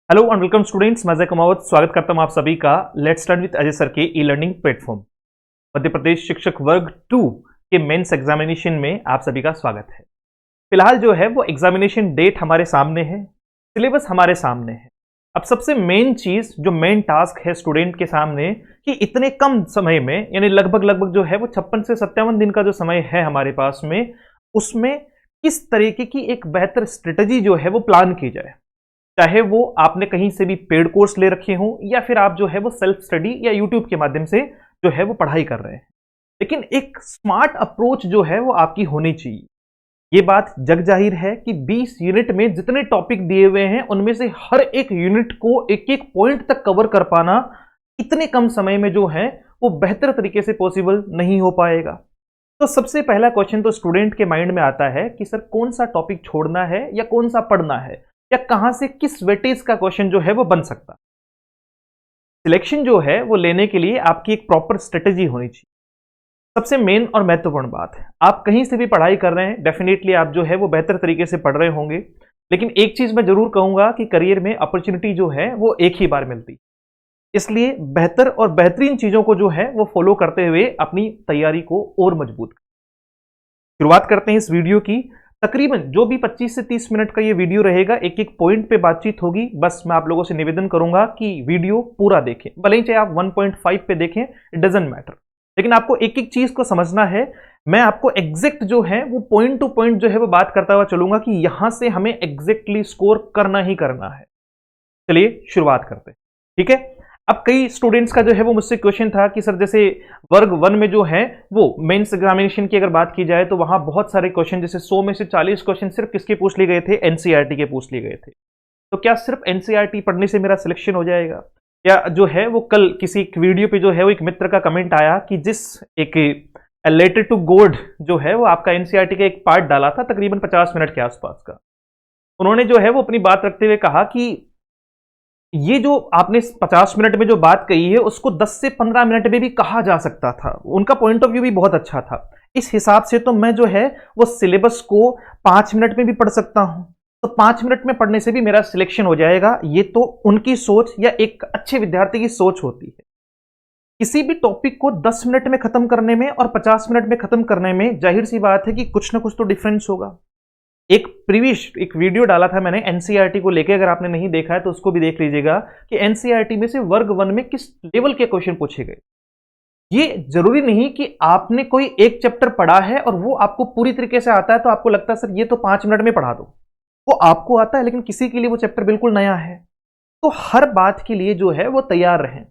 Hello and welcome students, मैं अजय कुमावत स्वागत करता हूं आप सभी का let's study with Ajay sir के e learning platform Madhya Pradesh शिक्षक वर्ग 2 के मेंस एग्जामिनेशन में आप सभी का स्वागत है। फिलहाल जो है वो एग्जामिनेशन डेट हमारे सामने है, सिलेबस हमारे सामने है। अब सबसे मेन चीज जो मेन टास्क है स्टूडेंट के सामने कि इतने कम समय में यानी लगभग जो है वो 56 से 57 दिन का जो समय है हमारे पास में, उसमें किस तरीके की एक बेहतर स्ट्रेटजी जो है वो प्लान की जाए। चाहे वो आपने कहीं से भी पेड कोर्स ले रखे हो या फिर आप जो है वो सेल्फ स्टडी या यूट्यूब के माध्यम से जो है वो पढ़ाई कर रहे हैं, लेकिन एक स्मार्ट अप्रोच जो है वो आपकी होनी चाहिए। ये बात जग जाहिर है कि 20 यूनिट में जितने टॉपिक दिए हुए हैं उनमें से हर एक यूनिट को एक एक पॉइंट तक कवर कर पाना इतने कम समय में जो है वो बेहतर तरीके से पॉसिबल नहीं हो पाएगा। तो सबसे पहला क्वेश्चन तो स्टूडेंट के माइंड में आता है कि सर कौन सा टॉपिक छोड़ना है या कौन सा पढ़ना है या कहां से किस वेटेज का क्वेश्चन जो है वो बन सकता। सिलेक्शन जो है वो लेने के लिए आपकी एक प्रॉपर स्ट्रेटेजी होनी चाहिए। सबसे मेन और महत्वपूर्ण बात है, आप कहीं से भी पढ़ाई कर रहे हैं, डेफिनेटली आप जो है वो बेहतर तरीके से पढ़ रहे होंगे, लेकिन एक चीज मैं जरूर कहूंगा कि करियर में अपॉर्चुनिटी जो है वो एक ही बार मिलती, इसलिए बेहतर और बेहतरीन चीजों को जो है वो फॉलो करते हुए अपनी तैयारी को और मजबूत करें। शुरुआत करते हैं इस वीडियो की। तकरीबन जो भी 25 से 30 मिनट का ये वीडियो रहेगा, एक एक पॉइंट पे बातचीत होगी। बस मैं आप लोगों से निवेदन करूंगा कि वीडियो पूरा देखें, भले ही चाहे आप 1.5 पे देखें, इट डजंट मैटर, लेकिन आपको एक एक चीज को समझना है। मैं आपको एग्जैक्ट जो है वो पॉइंट टू पॉइंट जो है वो बात करता हुआ चलूंगा कि यहां से हमें एग्जैक्टली स्कोर करना ही करना है। चलिए शुरुआत करते हैं, ठीक है। अब कई स्टूडेंट्स का जो है वो मुझसे क्वेश्चन था कि सर जैसे वर्ग 1 में जो है वो मेंस एग्जामिनेशन की अगर बात की जाए तो वहां बहुत सारे क्वेश्चन, जैसे 100 में से 40 क्वेश्चन सिर्फ किसके पूछ लिए गए थे, एनसीईआरटी के पूछ लिए गए थे। तो क्या सिर्फ एनसीईआरटी पढ़ने से मेरा सिलेक्शन हो जाएगा? या जो है वो कल किसी वीडियो पे जो है वो एक मित्र का कमेंट आया कि जिस एक लेटर टू गॉड जो है वो आपका एनसीईआरटी का एक पार्ट डाला था तकरीबन 50 मिनट के आसपास का, उन्होंने जो है वो अपनी बात रखते हुए कहा कि ये जो आपने 50 मिनट में जो बात कही है उसको 10 से 15 मिनट में भी कहा जा सकता था। उनका पॉइंट ऑफ व्यू भी बहुत अच्छा था। इस हिसाब से तो मैं जो है वो सिलेबस को 5 मिनट में भी पढ़ सकता हूं, तो 5 मिनट में पढ़ने से भी मेरा सिलेक्शन हो जाएगा। ये तो उनकी सोच या एक अच्छे विद्यार्थी की सोच होती है। किसी भी टॉपिक को 10 मिनट में खत्म करने में और 50 मिनट में खत्म करने में जाहिर सी बात है कि कुछ ना कुछ तो डिफरेंस होगा। एक वीडियो डाला था मैंने एनसीईआरटी को लेकर, अगर आपने नहीं देखा है तो उसको भी देख लीजिएगा कि एनसीईआरटी में से वर्ग 1 में किस लेवल के क्वेश्चन पूछे गए। ये जरूरी नहीं कि आपने कोई एक चैप्टर पढ़ा है और वो आपको पूरी तरीके से आता है तो आपको लगता है सर ये तो 5 मिनट में पढ़ा दो। वो आपको आता है, लेकिन किसी के लिए वो चैप्टर बिल्कुल नया है। तो हर बात के लिए जो है वो तैयार रहें।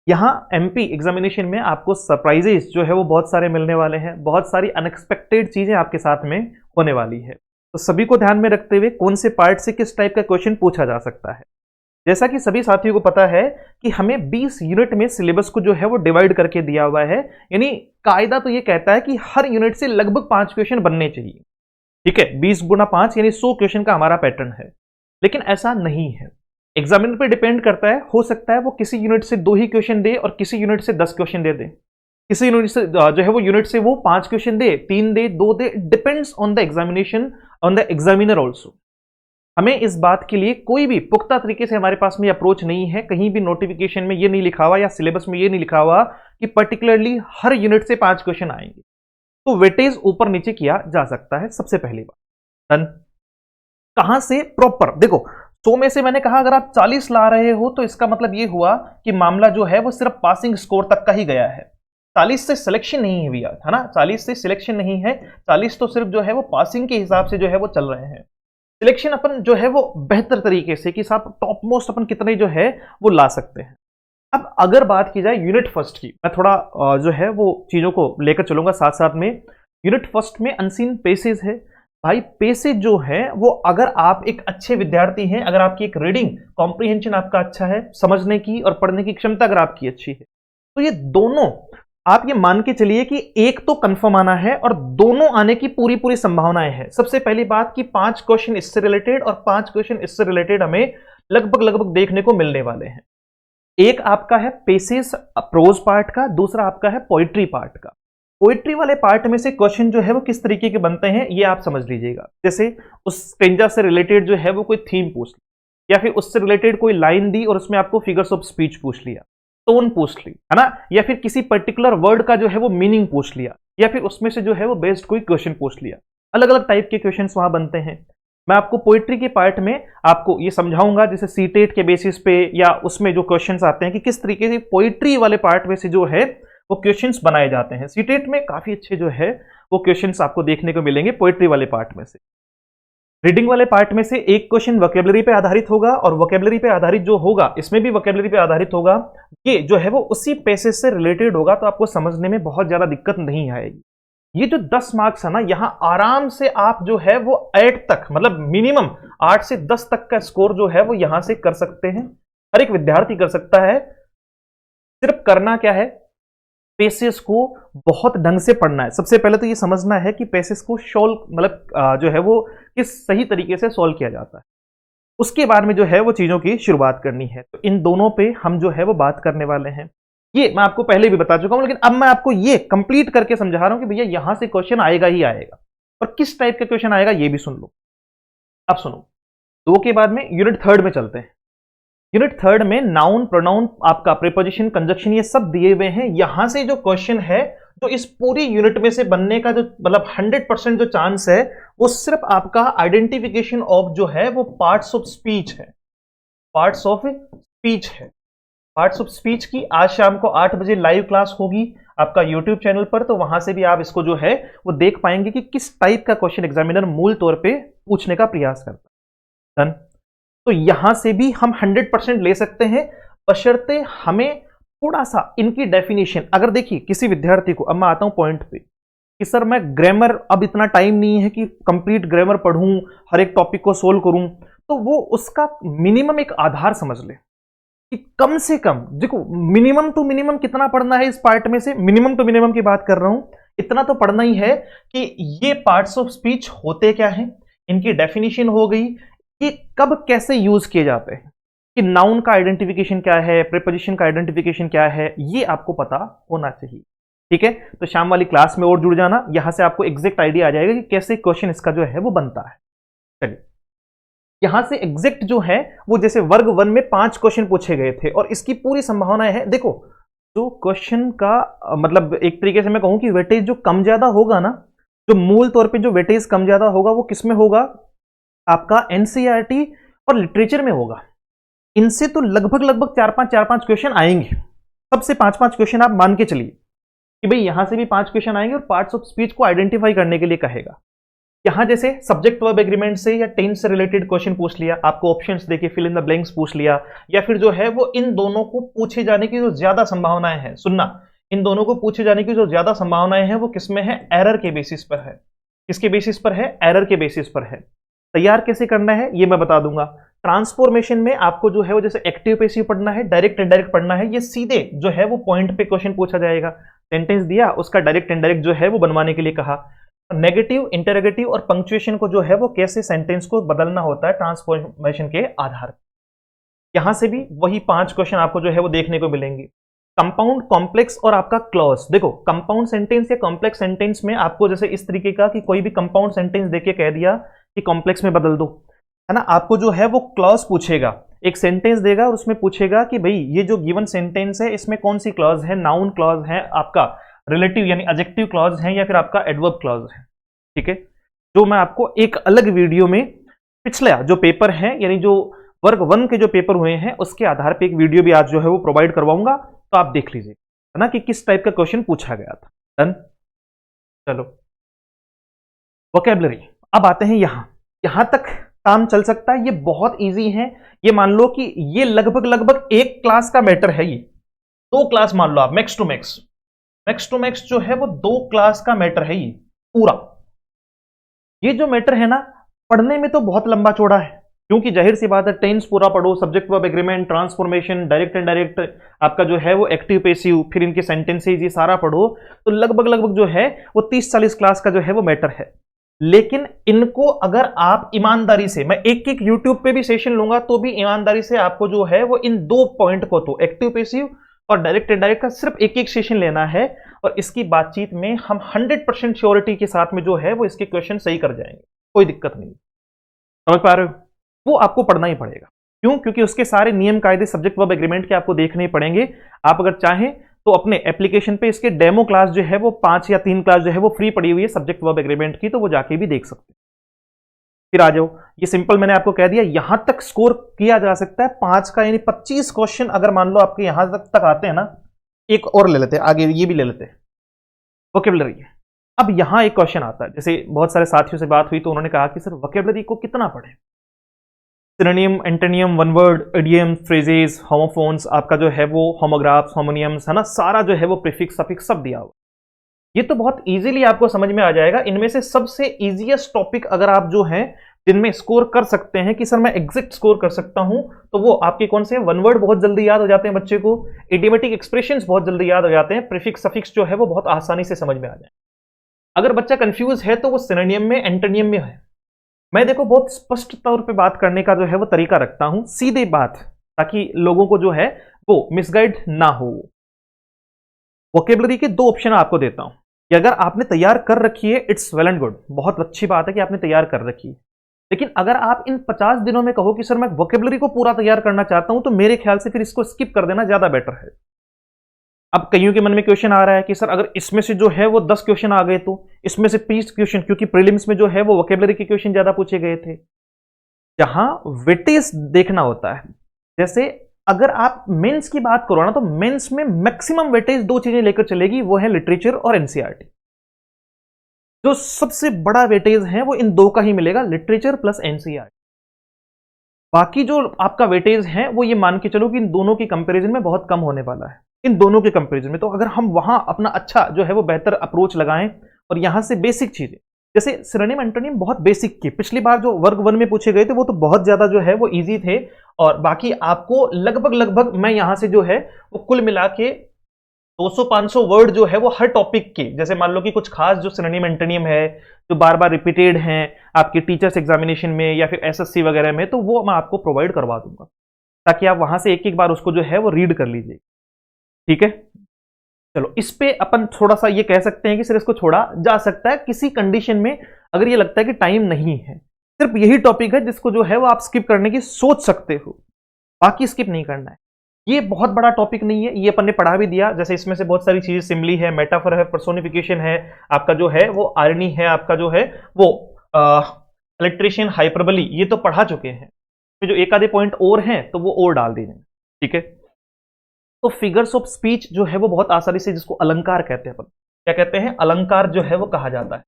यहां एमपी एग्जामिनेशन में आपको सरप्राइजेस जो है वो बहुत सारे मिलने वाले हैं, बहुत सारी अनएक्सपेक्टेड चीजें आपके साथ में होने वाली है। तो सभी को ध्यान में रखते हुए कौन से पार्ट से किस टाइप का क्वेश्चन पूछा जा सकता है। जैसा कि सभी साथियों को पता है कि हमें 20 यूनिट में सिलेबस को जो है वो डिवाइड करके दिया हुआ है, यानी कायदा तो ये कहता है कि हर यूनिट से लगभग 5 क्वेश्चन बनने चाहिए, ठीक है। 20 गुना 5 यानी 100 क्वेश्चन का हमारा पैटर्न है, लेकिन ऐसा नहीं है। एग्जामिनर पे डिपेंड करता है, हो सकता है वो किसी यूनिट से 2 ही क्वेश्चन दे और किसी यूनिट से 10 क्वेश्चन दे दे, किसी यूनिट से जो है वो यूनिट से वो 5 question they, 3 they, 2 they, depends on the examination, on the examiner also. हमें इस बात के लिए कोई भी पुख्ता तरीके से हमारे पास में अप्रोच नहीं है। कहीं भी नोटिफिकेशन में ये नहीं लिखा हुआ या सिलेबस में ये नहीं लिखा हुआ कि पर्टिकुलरली हर यूनिट से 5 क्वेश्चन आएंगे, तो वेटेज ऊपर नीचे किया जा सकता है। सबसे पहली बात डन। कहां से प्रॉपर देखो, 100 में से मैंने कहा अगर आप 40 ला रहे हो तो इसका मतलब ये हुआ कि मामला जो है वो सिर्फ पासिंग स्कोर तक का ही गया है। 40 से सिलेक्शन नहीं है भैया, है ना, 40 से सिलेक्शन नहीं है। 40 तो सिर्फ जो है वो पासिंग के हिसाब से जो है वो चल रहे हैं। सिलेक्शन अपन जो है वो बेहतर तरीके से कि साहब टॉप मोस्ट अपन कितने जो है वो ला सकते हैं। अब अगर बात की जाए यूनिट फर्स्ट की, मैं थोड़ा जो है वो चीजों को लेकर चलूंगा साथ साथ में। यूनिट फर्स्ट में अनसीन पेसेज है। भाई पेसेज जो है वो अगर आप एक अच्छे विद्यार्थी हैं, अगर आपकी एक रीडिंग कॉम्प्रिहेंशन आपका अच्छा है, समझने की और पढ़ने की क्षमता अगर आपकी अच्छी है, तो ये दोनों आप ये मान के चलिए कि एक तो कंफर्म आना है और दोनों आने की पूरी पूरी संभावनाएं हैं। सबसे पहली बात कि 5 क्वेश्चन इससे रिलेटेड और 5 क्वेश्चन इससे रिलेटेड हमें लगभग देखने को मिलने वाले हैं। एक आपका है पेसेज प्रोज पार्ट का, दूसरा आपका है पोइट्री पार्ट का। पोइट्री वाले पार्ट में से क्वेश्चन जो है वो किस तरीके के बनते हैं ये आप समझ लीजिएगा। जैसे उस स्टेंजा से रिलेटेड जो है वो कोई थीम पूछ ली, या फिर उससे रिलेटेड कोई लाइन दी और उसमें आपको फिगर्स ऑफ स्पीच पूछ लिया, टोन पूछ ली, है ना, या फिर किसी पर्टिकुलर वर्ड का जो है वो मीनिंग पूछ लिया, या फिर उसमें से जो है वो बेस्ड कोई क्वेश्चन पूछ लिया। अलग अलग टाइप के क्वेश्चंस वहां बनते हैं। मैं आपको पोइट्री के पार्ट में आपको ये समझाऊंगा, जैसे सीटेट के बेसिस पे या उसमें जो क्वेश्चंस आते हैं कि किस तरीके से पोइट्री वाले पार्ट में से जो है वो क्वेश्चंस बनाए जाते हैं। सीटेट में काफी अच्छे जो है वो क्वेश्चंस आपको देखने को मिलेंगे पोइट्री वाले पार्ट में से। रीडिंग वाले पार्ट में से एक क्वेश्चन वोकैबुलरी पे आधारित होगा, और वोकैबुलरी पे आधारित जो होगा इसमें भी वोकैबुलरी पे आधारित होगा, ये जो है वो उसी पैसेज से रिलेटेड होगा, तो आपको समझने में बहुत ज्यादा दिक्कत नहीं आएगी। ये जो 10 मार्क्स है ना, यहां आराम से आप जो है वो 8 तक, मतलब मिनिमम 8 से 10 तक का स्कोर जो है वो यहां से कर सकते हैं। हर एक विद्यार्थी कर सकता है। सिर्फ करना क्या है, पेसेस को बहुत ढंग से पढ़ना है। सबसे पहले तो ये समझना है कि पेसेस को सॉल्व मतलब जो है वो किस सही तरीके से सॉल्व किया जाता है। उसके बाद में जो है वो चीजों की शुरुआत करनी है। तो इन दोनों पे हम जो है वो बात करने वाले हैं। ये मैं आपको पहले भी बता चुका हूं, लेकिन अब मैं आपको ये कंप्लीट करके समझा रहा हूं कि भैया यहां से क्वेश्चन आएगा ही आएगा, और किस टाइप का क्वेश्चन आएगा ये भी सुन लो। अब सुनो, 2 के बाद में यूनिट 3 में चलते हैं। यूनिट 3 में नाउन, प्रोनाउन, आपका प्रीपोजिशन, कंजक्शन, ये सब दिए हुए हैं। यहां से जो क्वेश्चन है जो इस पूरी यूनिट में से बनने का जो मतलब 100% जो चांस है, वो सिर्फ आपका आइडेंटिफिकेशन ऑफ जो है वो पार्ट्स ऑफ स्पीच है। पार्ट्स ऑफ स्पीच है। पार्ट्स ऑफ स्पीच की आज शाम को 8 बजे लाइव क्लास होगी आपका यूट्यूब चैनल पर, तो वहां से भी आप इसको जो है वो देख पाएंगे कि किस टाइप का क्वेश्चन एग्जामिनर मूल तौर पे पूछने का प्रयास करता है। डन। तो यहां से भी हम 100% ले सकते हैं, बशर्ते हमें थोड़ा सा इनकी डेफिनेशन, अगर देखिए किसी विद्यार्थी को, अब मैं आता हूं पॉइंट पे कि सर मैं ग्रामर, अब इतना टाइम नहीं है कि कंप्लीट ग्रामर पढ़ूं, हर एक टॉपिक को सोल्व करूं, तो वो उसका मिनिमम एक आधार समझ ले कि कम से कम, देखो मिनिमम टू मिनिमम कितना पढ़ना है इस पार्ट में से, मिनिमम टू मिनिमम की बात कर रहा हूं, इतना तो पढ़ना ही है कि ये पार्ट्स ऑफ स्पीच होते क्या हैं, इनकी डेफिनेशन हो गई कि कब कैसे यूज किए जाते हैं, कि नाउन का आइडेंटिफिकेशन क्या है, प्रीपोजिशन का आइडेंटिफिकेशन क्या है, ये आपको पता होना चाहिए। ठीक है, तो शाम वाली क्लास में और जुड़ जाना, यहां से आपको एग्जैक्ट आइडिया आ जाएगा कि कैसे क्वेश्चन इसका जो है वो बनता है। चलिए, यहां से एग्जैक्ट जो है वो, जैसे वर्ग 1 में 5 क्वेश्चन पूछे गए थे और इसकी पूरी संभावनाएं है। देखो, जो क्वेश्चन का मतलब एक तरीके से मैं कहूं कि वेटेज जो कम ज्यादा होगा ना, जो मूल तौर पे जो वेटेज कम ज्यादा होगा वो किसमें होगा, आपका एनसीईआरटी और लिटरेचर में होगा। इनसे तो लगभग 4-5 क्वेश्चन आएंगे, सबसे 5-5 क्वेश्चन आप मान के चलिए कि भाई यहां से भी 5 क्वेश्चन आएंगे, और पार्ट्स ऑफ स्पीच को आइडेंटिफाई करने के लिए कहेगा। यहां जैसे सब्जेक्ट वर्ब एग्रीमेंट से या टेंस से रिलेटेड क्वेश्चन पूछ लिया, आपको ऑप्शंस देके फिल इन द ब्लैंक्स पूछ लिया, या फिर जो है वो इन दोनों को पूछे जाने की जो ज्यादा संभावनाएं हैं, सुनना, इन दोनों को पूछे जाने की जो ज्यादा संभावनाएं हैं वो किसमें है, एरर के बेसिस पर है। किसके बेसिस पर है, एरर के बेसिस पर है। तैयार कैसे करना है ये मैं बता दूंगा। ट्रांसफॉर्मेशन में आपको जो है वो जैसे एक्टिव पैसिव पढ़ना है, डायरेक्ट इनडायरेक्ट पढ़ना है, ये सीधे जो है वो पॉइंट पे क्वेश्चन पूछा जाएगा। सेंटेंस दिया, उसका डायरेक्ट इनडायरेक्ट जो है वो बनवाने के लिए कहा। नेगेटिव, इंटरोगेटिव और पंक्चुएशन को जो है वो कैसे सेंटेंस को बदलना होता है ट्रांसफॉर्मेशन के आधार पर। यहां से भी वही 5 क्वेश्चन आपको जो है वो देखने को मिलेंगे। कंपाउंड, कॉम्प्लेक्स और आपका क्लॉज। देखो, कंपाउंड सेंटेंस या कॉम्प्लेक्स सेंटेंस में आपको जैसे इस तरीके का कि कोई भी कंपाउंड सेंटेंस देके कह दिया कि कॉम्प्लेक्स में बदल दो, है ना, आपको जो है वो क्लॉज पूछेगा, एक सेंटेंस देगा और उसमें पूछेगा कि भाई ये जो गिवन सेंटेंस है इसमें कौन सी क्लॉज है, नाउन क्लॉज है, आपका रिलेटिव यानी एडजेक्टिव क्लॉज है, या फिर आपका एडवर्ब क्लॉज है। ठीक है, जो मैं आपको एक अलग वीडियो में पिछला जो पेपर है, यानी जो वर्ग 1 के जो पेपर हुए हैं उसके आधार पे एक वीडियो भी आज जो है वो प्रोवाइड करवाऊंगा, तो आप देख लीजिए, है ना, कि किस टाइप का क्वेश्चन पूछा गया था। डन। चलो, वोकैबुलरी। अब आते हैं यहां तक काम चल सकता है, ये बहुत इजी है। ये मान लो कि ये लगभग एक क्लास का मैटर है, ये 2 क्लास मान लो आप, मैक्स टू मैक्स जो है वो 2 क्लास का मैटर है ये पूरा। ये जो मैटर है ना, पढ़ने में तो बहुत लंबा चौड़ा है, क्योंकि जाहिर सी बात है टेंस पूरा पढ़ो, subject verb agreement, transformation, direct indirect, आपका जो है वो एक्टिव पैसिव, फिर इनके सेंटेंसेज, ये सारा पढ़ो, तो लगभग जो है वो 30-40 क्लास का जो है वो मैटर है। लेकिन इनको अगर आप ईमानदारी से, मैं एक यूट्यूब पे भी सेशन लूंगा तो भी ईमानदारी से आपको जो है वो इन 2 पॉइंट को, तो एक्टिव पैसिव और डायरेक्ट इनडायरेक्ट का सिर्फ एक सेशन लेना है, और इसकी बातचीत में हम 100% श्योरिटी के साथ में जो है वो इसके क्वेश्चन सही कर जाएंगे, कोई दिक्कत नहीं। समझ पा रहे हो? वो आपको पढ़ना ही पड़ेगा। क्यों? क्योंकि उसके सारे नियम कायदे सब्जेक्ट वर्ब एग्रीमेंट के आपको देखने पड़ेंगे। आप अगर चाहें तो अपने एप्लीकेशन पे इसके डेमो क्लास जो है वो 5 या 3 क्लास जो है वो फ्री पड़ी हुई है सब्जेक्ट वर्ब एग्रीमेंट की, तो वो जाके भी देख सकते हैं। फिर आ जाओ, ये सिंपल मैंने आपको कह दिया, यहां तक स्कोर किया जा सकता है 5 का, यानी 25 क्वेश्चन अगर मान लो आपके यहां तक आते हैं ना। एक और ले लेते हैं आगे, ये भी ले लेते हैं, वोकेबलरी। अब यहां एक क्वेश्चन आता है, जैसे बहुत सारे साथियों से बात हुई तो उन्होंने कहा कि सर वोकेबलरी को कितना पढ़े, synonym, antonym, one word, idiom, phrases, homophones, आपका जो है वो होमोग्राफ्स, होमोनियम्स, है ना, सारा जो है वो प्रीफिक्स सफिक्स सब दिया हुआ। ये तो बहुत इजीली आपको समझ में आ जाएगा। इनमें से सबसे इजीएस्ट टॉपिक अगर आप जो है जिनमें स्कोर कर सकते हैं कि सर मैं एग्जैक्ट स्कोर कर सकता हूं, तो वो आपके कौन से हैं? वन वर्ड बहुत जल्दी याद हो जाते हैं बच्चे को, इडियोमेटिक एक्सप्रेशंस बहुत जल्दी याद हो जाते हैं, प्रीफिक्स सफिक्स जो है वो बहुत आसानी से समझ में आ जाए। अगर बच्चा कंफ्यूज है तो वो सिनोनिम में, एंटोनियम में है। मैं देखो बहुत स्पष्ट तौर पे बात करने का जो है वो तरीका रखता हूं, सीधे बात, ताकि लोगों को जो है वो मिसगाइड ना हो। वोकेबलरी के 2 ऑप्शन आपको देता हूं कि अगर आपने तैयार कर रखी है, इट्स वेल एंड गुड, बहुत अच्छी बात है कि आपने तैयार कर रखी है। लेकिन अगर आप इन 50 दिनों में कहो कि सर मैं वोकेबलरी को पूरा तैयार करना चाहता हूं, तो मेरे ख्याल से फिर इसको स्किप कर देना ज्यादा बेटर है। अब कईयों के मन में क्वेश्चन आ रहा है कि सर अगर इसमें से जो है वो 10 क्वेश्चन आ गए तो इसमें से 20 क्वेश्चन, क्योंकि प्रीलिम्स में जो है वो वोकेबलरी के क्वेश्चन ज्यादा पूछे गए थे। जहां वेटेज देखना होता है, जैसे अगर आप मेंस की बात करो ना, तो मेंस में मैक्सिमम वेटेज 2 चीजें लेकर चलेगी, वो है लिटरेचर और एनसीईआरटी। जो सबसे बड़ा वेटेज है वो इन 2 का ही मिलेगा, लिटरेचर प्लस एनसीईआरटी। बाकी जो आपका वेटेज है वो ये मान के चलो कि इन दोनों की कंपैरिजन में बहुत कम होने वाला है, इन दोनों के कंपैरिजन में। तो अगर हम वहां अपना अच्छा जो है वो बेहतर अप्रोच लगाएं और यहां से बेसिक चीजें, जैसे सिनोनिम, एंटोनिम बहुत बेसिक की, पिछली बार जो वर्ग 1 में पूछे गए थे वो तो बहुत ज्यादा जो है वो इजी थे, और बाकी आपको लगभग मैं यहां से जो है वो कुल मिला के 200-500 वर्ड जो है वो हर टॉपिक के, जैसे मान लो कि कुछ खास जो सिनोनिम, एंटोनिम है जो बार बार रिपीटेड हैं आपके टीचर्स एग्जामिनेशन में या फिर एसएससी वगैरह में, तो वो मैं आपको प्रोवाइड करवा दूंगा, ताकि आप वहां से एक एक बार उसको जो है वो रीड कर लीजिए। ठीक है, चलो इस पे अपन थोड़ा सा ये कह सकते हैं कि सिर्फ इसको छोड़ा जा सकता है किसी कंडीशन में, अगर ये लगता है कि टाइम नहीं है। सिर्फ यही टॉपिक है जिसको जो है वो आप स्किप करने की सोच सकते हो, बाकी स्किप नहीं करना है। ये बहुत बड़ा टॉपिक नहीं है, ये अपन ने पढ़ा भी दिया। जैसे इसमें से बहुत सारी चीजें, सिम्बली है, मेटाफर है, पर्सोनिफिकेशन है, आपका जो है वो आयरनी है, आपका जो है वो इलेक्ट्रेशियन, हाइपरबली, ये तो पढ़ा चुके हैं। तो जो एक आधे पॉइंट और हैं तो वो और डाल दीजिए। ठीक है, तो फिगर्स ऑफ स्पीच जो है वो बहुत आसानी से, जिसको अलंकार कहते हैं, अपन क्या कहते हैं, अलंकार जो है वो कहा जाता है।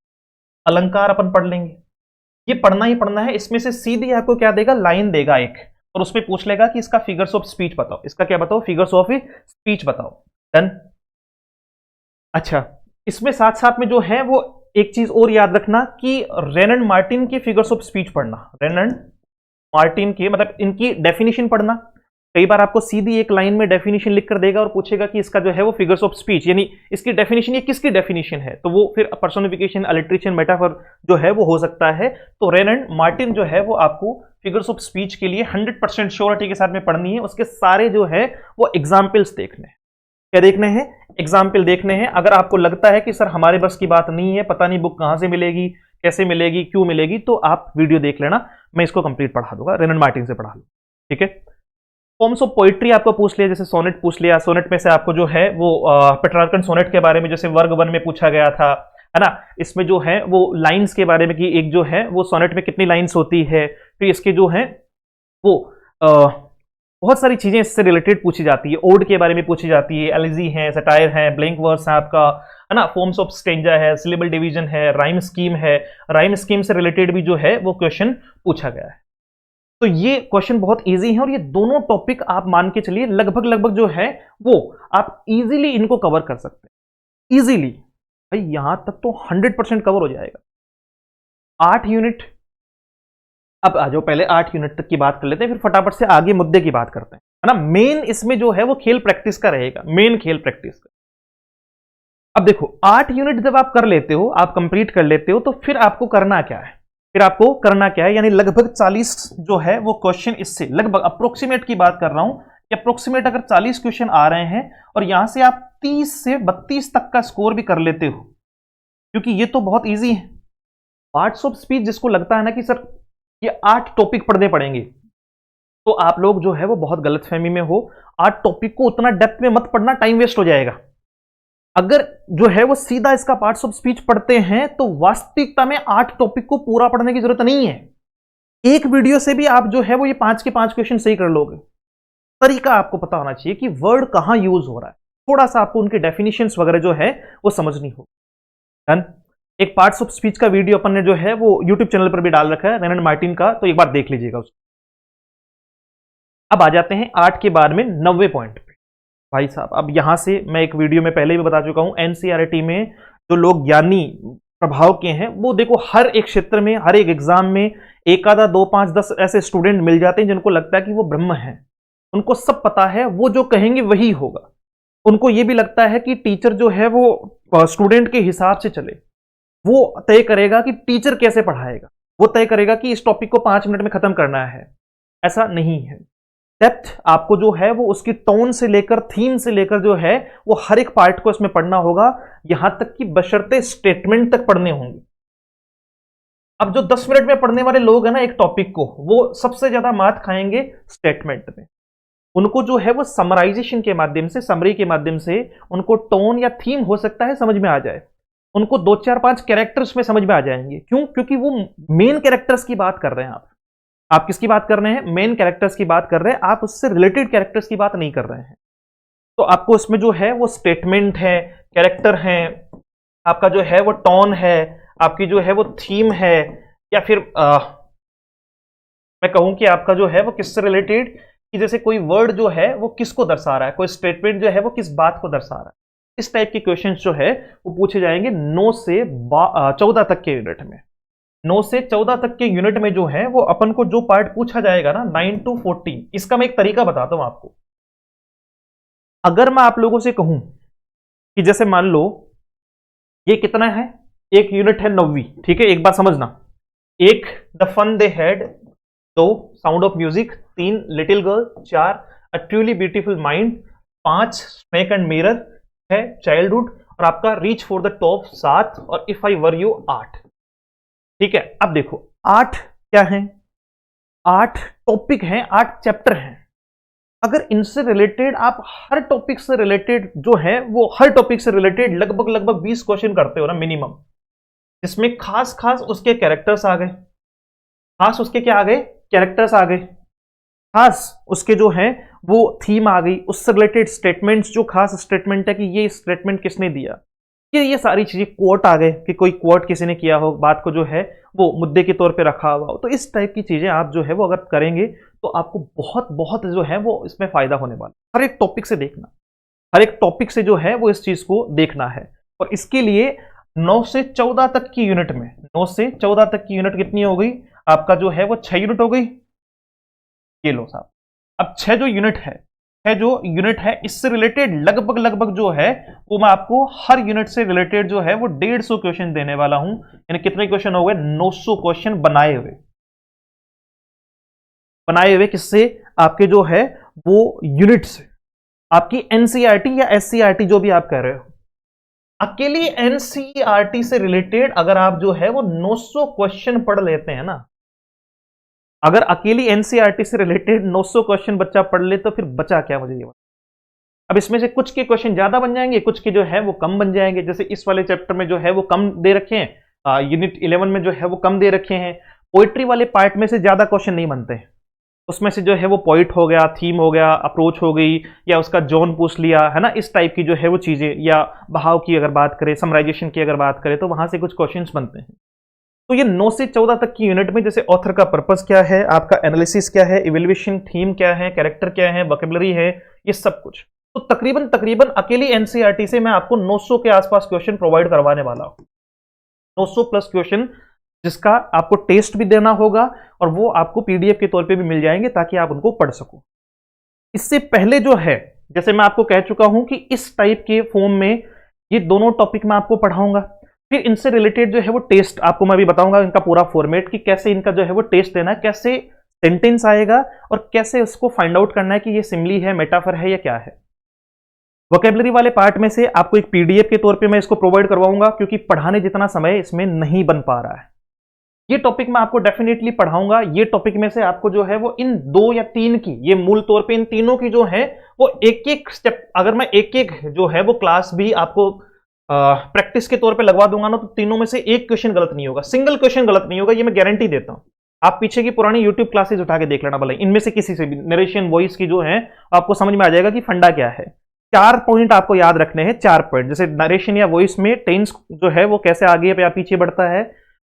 अलंकार अपन पढ़ लेंगे, ये पढ़ना ही पढ़ना है। इसमें से सीधी आपको क्या देगा, लाइन देगा एक, और उसमें पूछ लेगा कि इसका फिगर्स ऑफ स्पीच बताओ, इसका क्या बताओ, फिगर्स ऑफ स्पीच बताओ। डन। अच्छा, इसमें साथ साथ में जो है वो एक चीज और याद रखना कि रेनल्ड मार्टिन की फिगर्स ऑफ स्पीच पढ़ना, रेनल्ड मार्टिन के, मतलब इनकी डेफिनेशन पढ़ना। कई बार आपको सीधी एक लाइन में डेफिनेशन लिख कर देगा और पूछेगा कि इसका जो है वो फिगर्स ऑफ स्पीच, यानी इसकी डेफिनेशन, ये किसकी डेफिनेशन है, तो वो फिर पर्सोनिफिकेशन, अलिट्रेशन, मेटाफर जो है वो हो सकता है। तो रेनल्ड मार्टिन जो है वो आपको फिगर्स ऑफ स्पीच के लिए 100% श्योरिटी के साथ में पढ़नी है। उसके सारे जो है वो एग्जाम्पल्स देखने हैं। क्या देखने हैं? एग्जाम्पल देखने हैं। अगर आपको लगता है कि सर हमारे बस की बात नहीं है, पता नहीं बुक कहां से मिलेगी, कैसे मिलेगी, क्यों मिलेगी, तो आप वीडियो देख लेना, मैं इसको कंप्लीट पढ़ा दूंगा, रेनल्ड मार्टिन से पढ़ा लूँ। ठीक है, फॉर्म्स ऑफ पोइट्री आपको पूछ लिया, जैसे सोनेट पूछ लिया। सोनेट में से आपको जो है वो पेट्रार्कन सोनेट के बारे में, जैसे वर्ग 1 में पूछा गया था, है ना, इसमें जो है वो लाइंस के बारे में कि एक जो है वो सोनेट में कितनी लाइंस होती है। फिर इसके जो है वो बहुत सारी चीजें इससे रिलेटेड पूछी जाती है। ओड के बारे में पूछी जाती है, एलिजी है, सटायर है, ब्लैंक वर्स है आपका, है ना, फॉर्म्स ऑफ स्टेंजा है, सिलेबल डिवीजन है, राइम स्कीम है। राइम स्कीम से रिलेटेड भी जो है वो क्वेश्चन पूछा गया है। तो ये क्वेश्चन बहुत इजी है, और ये दोनों टॉपिक आप मान के चलिए लगभग जो है वो आप इजीली इनको कवर कर सकते हैं, इजीली। भाई यहां तक तो 100% कवर हो जाएगा। 8 यूनिट, अब आ जाओ पहले 8 यूनिट तक की बात कर लेते हैं, फिर फटाफट से आगे मुद्दे की बात करते हैं, है ना। मेन इसमें जो है वो खेल प्रैक्टिस का रहेगा, मेन खेल प्रैक्टिस का। अब देखो 8 यूनिट जब आप कर लेते हो, आप कंप्लीट कर लेते हो, तो फिर आपको करना क्या है, फिर आपको करना क्या है, यानी लगभग 40 जो है वो क्वेश्चन, इससे लगभग अप्रोक्सीमेट की बात कर रहा हूं कि अप्रोक्सीमेट अगर 40 क्वेश्चन आ रहे हैं और यहां से आप 30 से 32 तक का स्कोर भी कर लेते हो, क्योंकि ये तो बहुत इजी है। पार्ट्स ऑफ स्पीच जिसको लगता है ना कि सर ये 8 टॉपिक पढ़ने पड़ेंगे, तो आप लोग जो है वो बहुत गलतफहमी में हो। आज टॉपिक को उतना डेप्थ में मत पढ़ना, टाइम वेस्ट हो जाएगा। अगर जो है वो सीधा इसका पार्ट्स ऑफ स्पीच पढ़ते हैं तो वास्तविकता में 8 टॉपिक को पूरा पढ़ने की जरूरत नहीं है। एक वीडियो से भी आप जो है वो ये 5 के 5 क्वेश्चन सही कर लोगे। तरीका आपको पता होना चाहिए कि वर्ड कहां यूज हो रहा है, थोड़ा सा आपको उनके डेफिनेशंस वगैरह जो है वो समझनी हो। डन। एक पार्ट्स ऑफ स्पीच का वीडियो अपन ने जो है वो यूट्यूब चैनल पर भी डाल रखा है, रेनन मार्टिन का, तो एक बार देख लीजिएगा उसको। अब आ जाते हैं 8 के बाद में 90 पॉइंट पे। भाई साहब, अब यहां से मैं एक वीडियो में पहले भी बता चुका हूं, एनसीईआरटी में जो लोग ज्ञानी प्रभाव के हैं वो देखो हर एक क्षेत्र में, हर एक एग्जाम में एक आधा 2 5 10 ऐसे स्टूडेंट मिल जाते हैं जिनको लगता है कि वो ब्रह्म है, उनको सब पता है, वो जो कहेंगे वही होगा। उनको ये भी लगता है कि टीचर जो है वो स्टूडेंट के हिसाब से चले, वो तय करेगा कि टीचर कैसे पढ़ाएगा, वो तय करेगा कि इस टॉपिक को 5 मिनट में खत्म करना है। ऐसा नहीं है। डेप्थ आपको जो है वो उसकी टोन से लेकर, थीम से लेकर जो है वो हर एक पार्ट को इसमें पढ़ना होगा, यहां तक कि बशर्ते स्टेटमेंट तक पढ़ने होंगे। अब जो 10 मिनट में पढ़ने वाले लोग हैं ना एक टॉपिक को, वो सबसे ज्यादा मात खाएंगे स्टेटमेंट में। उनको जो है वो समराइजेशन के माध्यम से, समरी के माध्यम से उनको टोन या थीम हो सकता है समझ में आ जाए, उनको 2 4 5 कैरेक्टर्स में समझ में आ जाएंगे। क्यों? क्योंकि वो मेन कैरेक्टर्स की बात कर रहे हैं। आप किसकी बात कर रहे हैं? मेन कैरेक्टर्स की बात कर रहे हैं, आप उससे रिलेटेड कैरेक्टर्स की बात नहीं कर रहे हैं। तो आपको इसमें जो है वो स्टेटमेंट है, कैरेक्टर है, आपका जो है वो टोन है, आपकी जो है वो थीम है, या फिर मैं कहूं कि आपका जो है वो किससे रिलेटेड, कि जैसे कोई वर्ड जो है वो किसको दर्शा रहा है, कोई स्टेटमेंट जो है वो किस बात को दर्शा रहा है। इस टाइप के क्वेश्चंस जो है वो पूछे जाएंगे 9 से 14 तक के यूनिट में। 9 से 14 तक के यूनिट में जो है वो अपन को जो पार्ट पूछा जाएगा ना 9 to 14, इसका मैं एक तरीका बताता हूं आपको। अगर मैं आप लोगों से कहूं कि जैसे मान लो ये कितना है, एक यूनिट है 9वीं, ठीक है, एक बात समझना। 1 the fun they had, 2 sound of music, 3 little girl, 4 a truly beautiful mind, 5 snake and mirror, 6 childhood, और आपका रीच फॉर द टॉप 7, और इफ आई वर यू 8। ठीक है। अब देखो 8 क्या है? 8 टॉपिक हैं, 8 चैप्टर हैं। अगर इनसे रिलेटेड आप हर टॉपिक से रिलेटेड जो है वो हर टॉपिक से रिलेटेड लगभग 20 क्वेश्चन करते हो ना मिनिमम, जिसमें खास खास उसके कैरेक्टर्स आ गए, खास उसके क्या आ गए? कैरेक्टर्स आ गए, खास उसके जो है वो थीम आ गई, उससे रिलेटेड स्टेटमेंट्स, जो खास स्टेटमेंट है कि ये स्टेटमेंट किसने दिया, ये सारी चीजें, कोट आ गए कि कोई कोट किसी ने किया हो, बात को जो है वो मुद्दे के तौर पे रखा हुआ हो। तो इस टाइप की चीजें आप जो है वो अगर करेंगे तो आपको बहुत बहुत जो है वो इसमें फायदा होने वाला। हर एक टॉपिक से देखना, हर एक टॉपिक से जो है वो इस चीज को देखना है। और इसके लिए 9 से 14 तक की यूनिट में, 9 से 14 तक की यूनिट कितनी हो गई? आपका जो है वो 6 यूनिट हो गई। ये लो साहब, अब 6 जो यूनिट है इससे रिलेटेड लगभग जो है वो मैं आपको हर यूनिट से रिलेटेड जो है वो 150 क्वेश्चन देने वाला हूं। यानी कितने क्वेश्चन हो गए? 900 क्वेश्चन बनाए हुए किससे? आपके जो है वो यूनिट से, आपकी एनसीईआरटी या एससीईआरटी जो भी आप कह रहे हो। अकेली एनसीईआरटी से रिलेटेड अगर आप जो है वो 900 क्वेश्चन पढ़ लेते हैं ना, अगर अकेली एनसीईआरटी से रिलेटेड 900 क्वेश्चन बच्चा पढ़ ले तो फिर बचा क्या? मुझे ये बता। अब इसमें से कुछ के क्वेश्चन ज्यादा बन जाएंगे, कुछ के जो है वो कम बन जाएंगे। जैसे इस वाले चैप्टर में जो है वो कम दे रखे हैं, यूनिट 11 में जो है वो कम दे रखे हैं। पोइट्री वाले पार्ट में से ज्यादा क्वेश्चन नहीं बनते, उसमें से जो है वो पॉइंट हो गया, थीम हो गया, अप्रोच हो गई, या उसका जोन पूछ लिया है ना, इस टाइप की जो है वो चीजें, या बहाव की अगर बात करें, समराइजेशन की अगर बात करें, तो वहां से कुछ क्वेश्चंस बनते हैं। तो ये 9 से 14 तक की यूनिट में जैसे ऑथर का पर्पस क्या है, आपका एनालिसिस क्या है, इवैल्यूएशन, थीम क्या है, कैरेक्टर क्या है, वोकैबुलरी है, ये सब कुछ। तो तकरीबन अकेली एनसीईआरटी से मैं आपको 900 के आसपास क्वेश्चन प्रोवाइड करवाने वाला हूं। 900 प्लस क्वेश्चन, जिसका आपको टेस्ट भी देना होगा और वो आपको पीडीएफ के तौर पे भी मिल जाएंगे ताकि आप उनको पढ़ सको। इससे पहले जो है, जैसे मैं आपको कह चुका हूं कि इस टाइप के फॉर्म में ये दोनों टॉपिक मैं आपको पढ़ाऊंगा, फिर इनसे रिलेटेड जो है वो टेस्ट आपको मैं भी बताऊंगा, इनका पूरा फॉर्मेट कि कैसे इनका जो है वो टेस्ट देना है, कैसे सेंटेंस आएगा और कैसे उसको फाइंड आउट करना है कि ये सिमली है, मेटाफर है या क्या है। वोकैबुलरी वाले पार्ट में से आपको एक पीडीएफ के तौर पे मैं इसको प्रोवाइड करवाऊंगा, क्योंकि पढ़ाने जितना समय इसमें नहीं बन पा रहा है। ये टॉपिक मैं आपको डेफिनेटली पढ़ाऊंगा। ये टॉपिक में से आपको जो है वो इन 2 या 3 की, ये मूल तौर पे इन तीनों की जो है वो एक एक स्टेप, अगर मैं एक एक जो है वो क्लास भी आपको प्रैक्टिस के तौर पे लगवा दूंगा ना, तो तीनों में से एक क्वेश्चन गलत नहीं होगा, सिंगल क्वेश्चन गलत नहीं होगा, ये मैं गारंटी देता हूं। आप पीछे की पुरानी यूट्यूब क्लासेस उठा के देख लेना भले, इनमें से किसी से भी नरेशन वॉइस की जो है आपको समझ में आ जाएगा कि फंडा क्या है। 4 पॉइंट आपको याद रखने हैं, 4 पॉइंट। जैसे नरेशन या वॉइस में टेंस जो है वो कैसे आगे या पीछे बढ़ता है,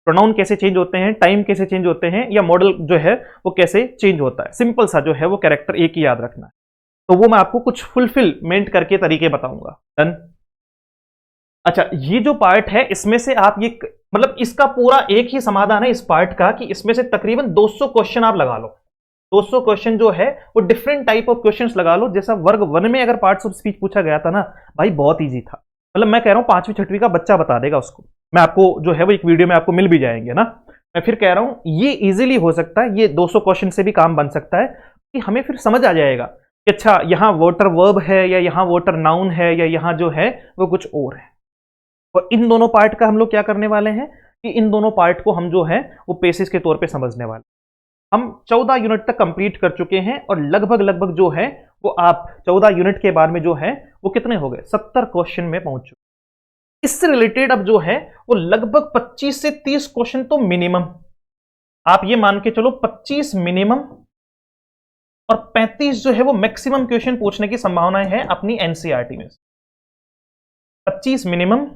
प्रोनाउन कैसे चेंज होते हैं, टाइम कैसे चेंज होते हैं, या मॉडल जो है वो कैसे चेंज होता है। सिंपल सा जो है वो कैरेक्टर एक ही याद रखना है। तो वो मैं आपको कुछ फुलफिलमेंट करके तरीके बताऊंगा। डन। अच्छा, ये जो पार्ट है इसमें से आप ये मतलब इसका पूरा एक ही समाधान है इस पार्ट का कि इसमें से तकरीबन 200 क्वेश्चन आप लगा लो। 200 क्वेश्चन जो है वो डिफरेंट टाइप ऑफ क्वेश्चंस लगा लो। जैसा वर्ग 1 में अगर पार्ट्स ऑफ स्पीच पूछा गया था ना भाई, बहुत इजी था। मतलब मैं कह रहा हूं 5वीं 6वीं का बच्चा बता देगा उसको। मैं आपको जो है वो एक वीडियो में आपको मिल भी जाएंगे ना। मैं फिर कह रहा हूं ये इजीली हो सकता है, ये 200 क्वेश्चन से भी काम बन सकता है कि हमें फिर समझ आ जाएगा कि अच्छा यहां वॉटर वर्ब है या यहां वॉटर नाउन है या यहां जो है वो कुछ और है। और इन दोनों पार्ट का हम लोग क्या करने वाले हैं कि इन दोनों पार्ट को हम जो है वो पेसेस के तौर पे समझने वाले। हम 14 यूनिट तक कंप्लीट कर चुके हैं और लगभग जो है वो आप 14 यूनिट के बाद में जो है वो कितने हो गए, 70 क्वेश्चन में पहुंच चुके। इससे रिलेटेड अब जो है वो लगभग 25 से 30 क्वेश्चन तो मिनिमम, आप ये मान के चलो 25 मिनिमम और 35 जो है वो मैक्सिमम क्वेश्चन पूछने की संभावनाएं हैं अपनी एनसीईआरटी में। 25 मिनिमम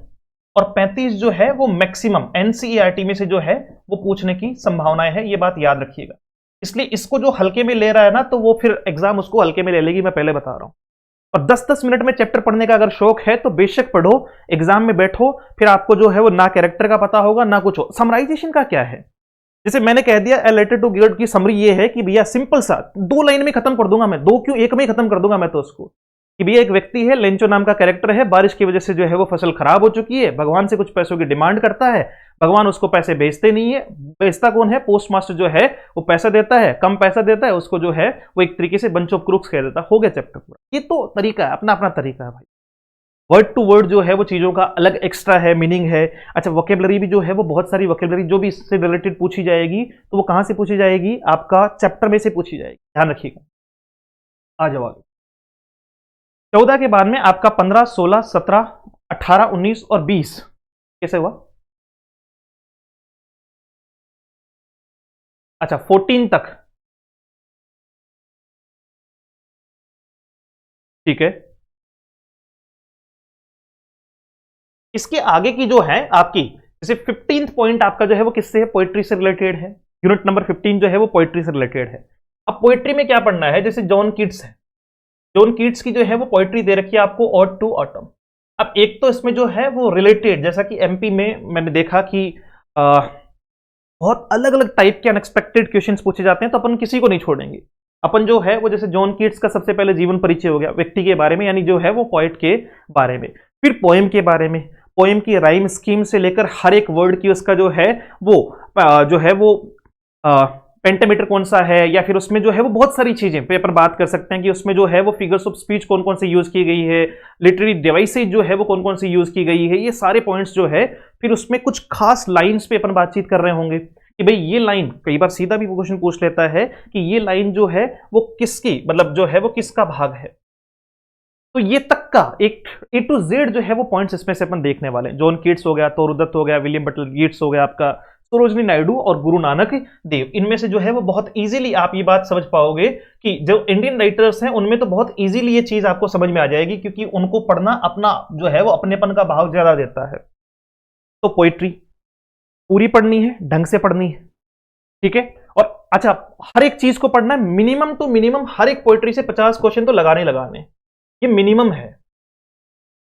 और 35 जो है वो मैक्सिमम एनसीईआरटी में से जो है वो पूछने की संभावनाएं है, ये बात याद रखिएगा। इसलिए इसको जो हल्के में ले रहा है ना तो वो फिर एग्जाम उसको हल्के में ले लेगी, मैं पहले बता रहा हूं। और 10-10 मिनट में चैप्टर पढ़ने का अगर शौक है तो बेशक पढ़ो, एग्जाम में बैठो, फिर आपको जो है वो ना कैरेक्टर का पता होगा ना कुछ हो। समराइजेशन का क्या है, जैसे मैंने कह दिया ए लेटर टू गिवर्ड की समरी ये है कि भैया सिंपल सा 2 लाइन में खत्म कर दूंगा मैं, 2 क्यों 1 में ही खत्म कर दूंगा मैं तो उसको, कि भैया एक व्यक्ति है, लेंचो नाम का कैरेक्टर है, बारिश की वजह से जो है वो फसल खराब हो चुकी है, भगवान से कुछ पैसों की डिमांड करता है, भगवान उसको पैसे भेजते नहीं है। भेजता कौन है, पोस्ट मास्टर जो है वो पैसा देता है, कम पैसा देता है, उसको जो है वो एक तरीके से बंच ऑफ क्रूक्स कह देता है। हो गया चैप्टर पूरा। ये तो तरीका है, अपना अपना तरीका है भाई। वर्ड टू वर्ड जो है वो चीजों का अलग एक्स्ट्रा है, मीनिंग है। अच्छा, वोकेबलरी भी जो है वो बहुत सारी वोकेबलरी जो भी इससे रिलेटेड पूछी जाएगी तो वो कहां से पूछी जाएगी, आपका चैप्टर में से पूछी जाएगी, ध्यान रखिएगा। आ जाओ आगे। 14 के बाद में आपका 15, 16, 17, 18, 19 और 20 कैसे हुआ? अच्छा 14 तक, ठीक है। इसके आगे की जो है आपकी, जैसे 15th पॉइंट आपका जो है वो किससे है, पोइट्री से रिलेटेड है। यूनिट नंबर 15 जो है वो पोइट्री से रिलेटेड है। अब पोइट्री में क्या पढ़ना है, जैसे जॉन कीट्स है, जॉन कीट्स की जो है वो पोइट्री दे रखी है आपको, ऑड टू ऑटम। अब एक तो इसमें जो है वो रिलेटेड, जैसा कि एमपी में मैंने देखा कि बहुत अलग अलग टाइप के अनएक्सपेक्टेड क्वेश्चंस पूछे जाते हैं, तो अपन किसी को नहीं छोड़ेंगे। अपन जो है वो जैसे जॉन कीट्स का सबसे पहले जीवन परिचय हो गया, व्यक्ति के बारे में, यानी जो है वो पोएट के बारे में। फिर पोएम के बारे में, पोएम की राइम स्कीम से लेकर हर एक वर्ड की उसका जो है वो जो है वो पेंटामीटर कौन सा है, या फिर उसमें जो है वो बहुत सारी चीजें पे अपन बात कर सकते हैं कि उसमें जो है वो फिगर्स ऑफ स्पीच कौन कौन सी यूज की गई है, लिटरेरी डिवाइसेज जो है वो कौन कौन सी यूज की गई है, ये सारे पॉइंट्स जो है। फिर उसमें कुछ खास लाइंस पे अपन बातचीत कर रहे होंगे कि भाई ये लाइन, कई बार सीधा भी क्वेश्चन पूछ लेता है कि ये लाइन जो है वो किसकी, मतलब जो है वो किसका भाग है। तो ये तक का एक ए टू जेड जो है वो पॉइंट्स इसमें से अपन देखने वाले हैं। जॉन कीट्स हो गया, तोरुदत्त हो गया, विलियम बटलर येट्स हो गया, आपका सरोजनी नायडू और गुरु नानक देव। इनमें से जो है वो बहुत इजीली आप ये बात समझ पाओगे कि जो इंडियन राइटर्स हैं उनमें तो बहुत इजीली ये चीज आपको समझ में आ जाएगी, क्योंकि उनको पढ़ना अपना जो है वो अपनेपन का भाव ज्यादा देता है। तो पोइट्री पूरी पढ़नी है, ढंग से पढ़नी है, ठीक है। और अच्छा, हर एक चीज को पढ़ना है, मिनिमम टू मिनिमम हर एक पोइट्री से 50 क्वेश्चन तो लगाने, ये मिनिमम है।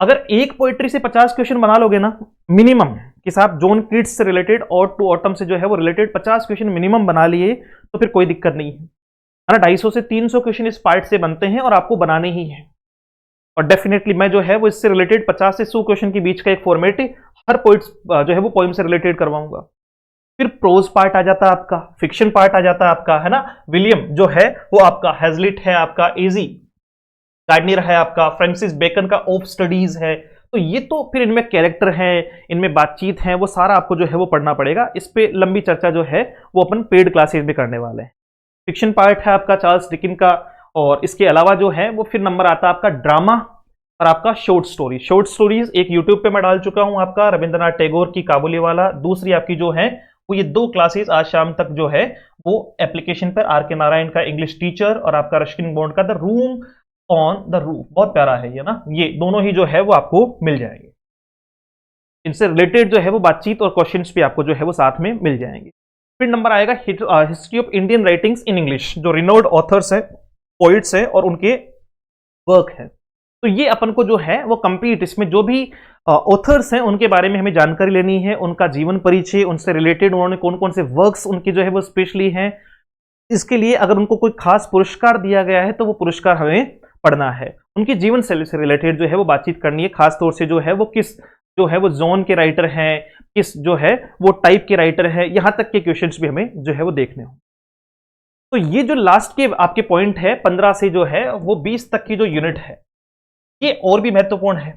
अगर एक पोइट्री से 50 क्वेश्चन बना लोगे ना मिनिमम, कि साहब जॉन कीट्स से रिलेटेड ऑड टू ऑटम से जो है वो रिलेटेड 50 क्वेश्चन मिनिमम बना लिए, तो फिर कोई दिक्कत नहीं है ना। 250 से 300 क्वेश्चन इस पार्ट से बनते हैं और आपको बनाने ही है। और डेफिनेटली मैं जो है वो इससे रिलेटेड 50 से 100 क्वेश्चन के बीच का एक फॉर्मेट हर पोइट्स जो है वो पोइम से रिलेटेड करवाऊंगा। फिर प्रोज पार्ट आ जाता है आपका, फिक्शन पार्ट आ जाता है आपका, है ना। विलियम जो है वो आपका, हैजलिट है आपका, इजी गार्डनियर है आपका, फ्रांसिस बेकन का ऑफ स्टडीज है, तो ये तो फिर इनमें कैरेक्टर है, इनमें बातचीत है, वो सारा आपको जो है वो पढ़ना पड़ेगा। इस पे लंबी चर्चा जो है वो अपन पेड क्लासेस में करने वाले हैं। फिक्शन पार्ट है आपका चार्ल्स डिकिन का, और इसके अलावा जो है वो फिर नंबर आता है आपका ड्रामा और आपका शॉर्ट स्टोरी। शॉर्ट स्टोरीज एक यूट्यूब पे मैं डाल चुका हूं आपका, रविंद्रनाथ टैगोर की काबुलीवाला। दूसरी आपकी जो है वो ये 2 क्लासेस आज शाम तक जो है वो एप्लीकेशन पर आर के नारायण का इंग्लिश टीचर और आपका रश्किन बॉन्ड का the room on the roof, बहुत प्यारा है ये ना, ये दोनों ही जो है वो आपको मिल जाएंगे। इनसे रिलेटेड जो है वो बातचीत और क्वेश्चंस भी आपको जो है वो साथ में मिल जाएंगे। फिर नंबर आएगा history of Indian writings in English, जो रिनोड ऑथर्स है, पोइट्स है और उनके वर्क है। तो ये अपन को जो है वो कंप्लीट, इसमें जो भी ऑथर्स हैं उनके बारे में हमें जानकारी लेनी है, उनका जीवन परिचय, उनसे रिलेटेड उन्होंने कौन कौन से वर्क्स उनके जो है वो स्पेशली हैं। इसके लिए अगर उनको कोई खास पुरस्कार दिया गया है तो वो पुरस्कार हमें पढ़ना है। उनकी जीवन शैली से रिलेटेड जो है वो बातचीत करनी है, खास तौर से जो है वो किस जो है वो जोन के राइटर हैं, किस जो है वो टाइप के राइटर है, यहां तक के क्वेश्चंस भी हमें जो है वो देखने हो। तो ये जो लास्ट के आपके पॉइंट है 15 से जो है वो 20 तक की जो यूनिट है ये और भी महत्वपूर्ण है,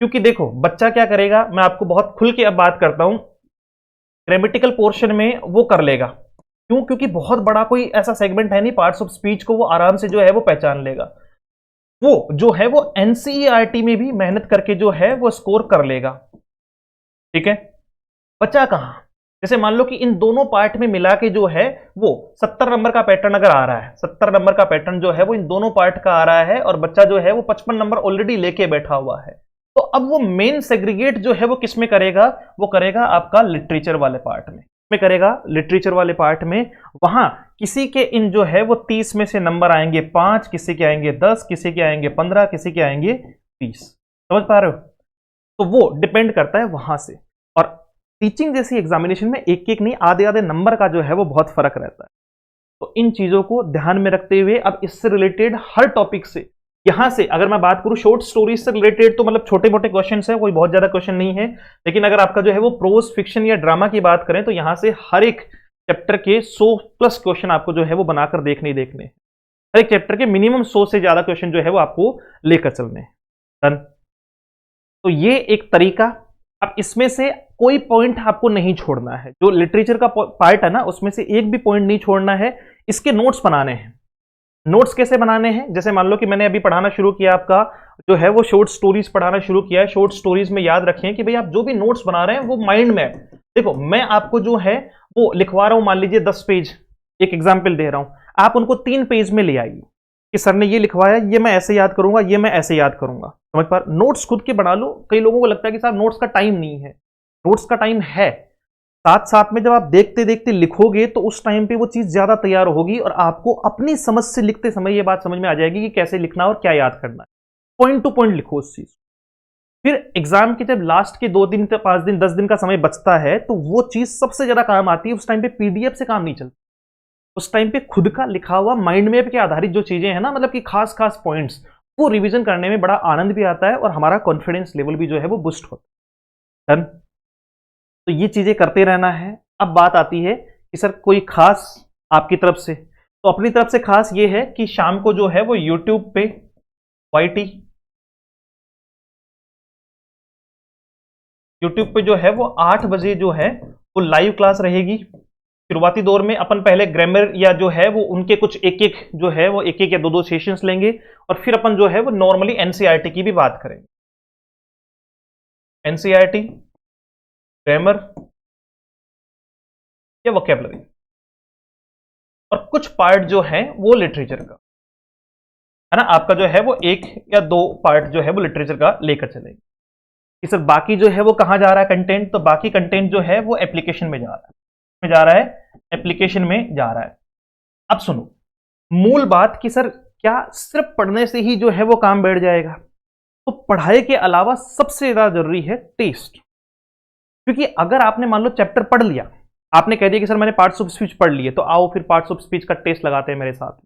क्योंकि देखो बच्चा क्या करेगा, मैं आपको बहुत खुल के अब बात करता हूं, ग्रामेटिकल पोर्शन में वो कर लेगा। क्यों? क्योंकि बहुत बड़ा कोई ऐसा सेगमेंट है नहीं, पार्ट्स ऑफ स्पीच को वो आराम से जो है वो पहचान लेगा। वो जो है वो एनसीईआरटी में भी मेहनत करके जो है वो स्कोर कर लेगा। ठीक है, बचा कहां? जैसे मान लो कि इन दोनों पार्ट में मिला के जो है वो 70 नंबर का पैटर्न अगर आ रहा है, 70 नंबर का पैटर्न जो है वो इन दोनों पार्ट का आ रहा है, और बच्चा जो है वो 55 नंबर ऑलरेडी लेके बैठा हुआ है, तो अब वो मेन सेग्रीगेट जो है वो किस में करेगा? वो करेगा आपका लिटरेचर वाले पार्ट में करेगा, लिटरेचर वाले पार्ट में। वहां किसी के इन जो है वो 30 में से नंबर आएंगे 5, किसी के आएंगे 10, किसी के आएंगे 15, किसी के आएंगे 20। समझ पा रहे हो? तो वो डिपेंड करता है वहां से। और टीचिंग जैसी एग्जामिनेशन में एक एक नहीं, आधे आधे नंबर का जो है वो बहुत फर्क रहता है। तो इन चीजों को ध्यान में रखते हुए अब इससे रिलेटेड हर टॉपिक से, यहां से अगर मैं बात करूं शॉर्ट स्टोरीज से रिलेटेड तो मतलब छोटे मोटे क्वेश्चन है, कोई बहुत ज्यादा क्वेश्चन नहीं है। लेकिन अगर आपका जो है वो प्रोज फिक्शन या ड्रामा की बात करें तो यहां से हर एक चैप्टर के 100+ क्वेश्चन आपको जो है वो बनाकर देखने ही देखने। हर एक चैप्टर के मिनिमम 100 से ज्यादा क्वेश्चन जो है वो आपको लेकर चलने। डन। तो ये एक तरीका। अब इसमें से कोई पॉइंट आपको नहीं छोड़ना है, जो लिटरेचर का पार्ट है ना उसमें से एक भी पॉइंट नहीं छोड़ना है। इसके नोट्स बनाने हैं। नोट्स कैसे बनाने हैं? जैसे मान लो कि मैंने अभी पढ़ाना शुरू किया, आपका जो है वो शॉर्ट स्टोरीज पढ़ाना शुरू किया है। शॉर्ट स्टोरीज में याद रखें कि भाई आप जो भी नोट्स बना रहे हैं वो माइंड में है। देखो मैं आपको जो है वो लिखवा रहा हूं, मान लीजिए 10 पेज, एक एग्जाम्पल दे रहा हूं, आप उनको 3 पेज में ले आइए कि सर ने ये लिखवाया, ये मैं ऐसे याद करूंगा, ये मैं ऐसे याद करूंगा। समझ पा? नोट्स खुद के बना लो। कई लोगों को लगता है कि सर नोट्स का टाइम नहीं है, नोट्स का टाइम है। साथ साथ में जब आप देखते देखते लिखोगे तो उस टाइम पे वो चीज ज्यादा तैयार होगी और आपको अपनी समझ से लिखते समय ये बात समझ में आ जाएगी कि कैसे लिखना और क्या याद करना है। पॉइंट टू पॉइंट लिखो उस चीज। फिर एग्जाम के जब लास्ट के 2 दिन, 5 दिन, 10 दिन का समय बचता है तो वो चीज सबसे ज्यादा काम आती है। उस टाइम पे पीडीएफ से काम नहीं चलता, उस टाइम पे खुद का लिखा हुआ माइंड मैप के आधारित जो चीजें हैं ना, मतलब कि खास खास पॉइंट्स, वो रिवीजन करने में बड़ा आनंद भी आता है और हमारा कॉन्फिडेंस लेवल भी जो है वो बूस्ट होता है। तो ये चीजें करते रहना है। अब बात आती है कि सर कोई खास आपकी तरफ से, तो अपनी तरफ से खास ये है कि शाम को जो है वो यूट्यूब पे यूट्यूब पे जो है वो 8 बजे जो है वो लाइव क्लास रहेगी। शुरुआती दौर में अपन पहले ग्रामर या जो है वो उनके कुछ एक एक जो है वो एक एक या 2-2 सेशंस लेंगे, और फिर अपन जो है वो नॉर्मली एनसीईआरटी की भी बात करेंगे। एनसीईआरटी, ग्रामर या वोकैबुलरी, और कुछ पार्ट जो है वो लिटरेचर का है ना। आपका जो है वो 1 या 2 पार्ट जो है वो लिटरेचर का लेकर चलेंगे कि सर बाकी जो है वो कहां जा रहा है कंटेंट, तो बाकी कंटेंट जो है वो एप्लीकेशन में जा रहा है, एप्लीकेशन में जा रहा है। अब सुनो मूल बात कि सर क्या सिर्फ पढ़ने से ही जो है वो काम बैठ जाएगा? तो पढ़ाई के अलावा सबसे ज्यादा जरूरी है टेस्ट। क्योंकि अगर आपने मान लो चैप्टर पढ़ लिया, आपने कह दिया कि सर मैंने पार्ट्स ऑफ स्पीच पढ़ लिए, तो आओ फिर पार्ट्स ऑफ स्पीच का टेस्ट लगाते हैं मेरे साथ।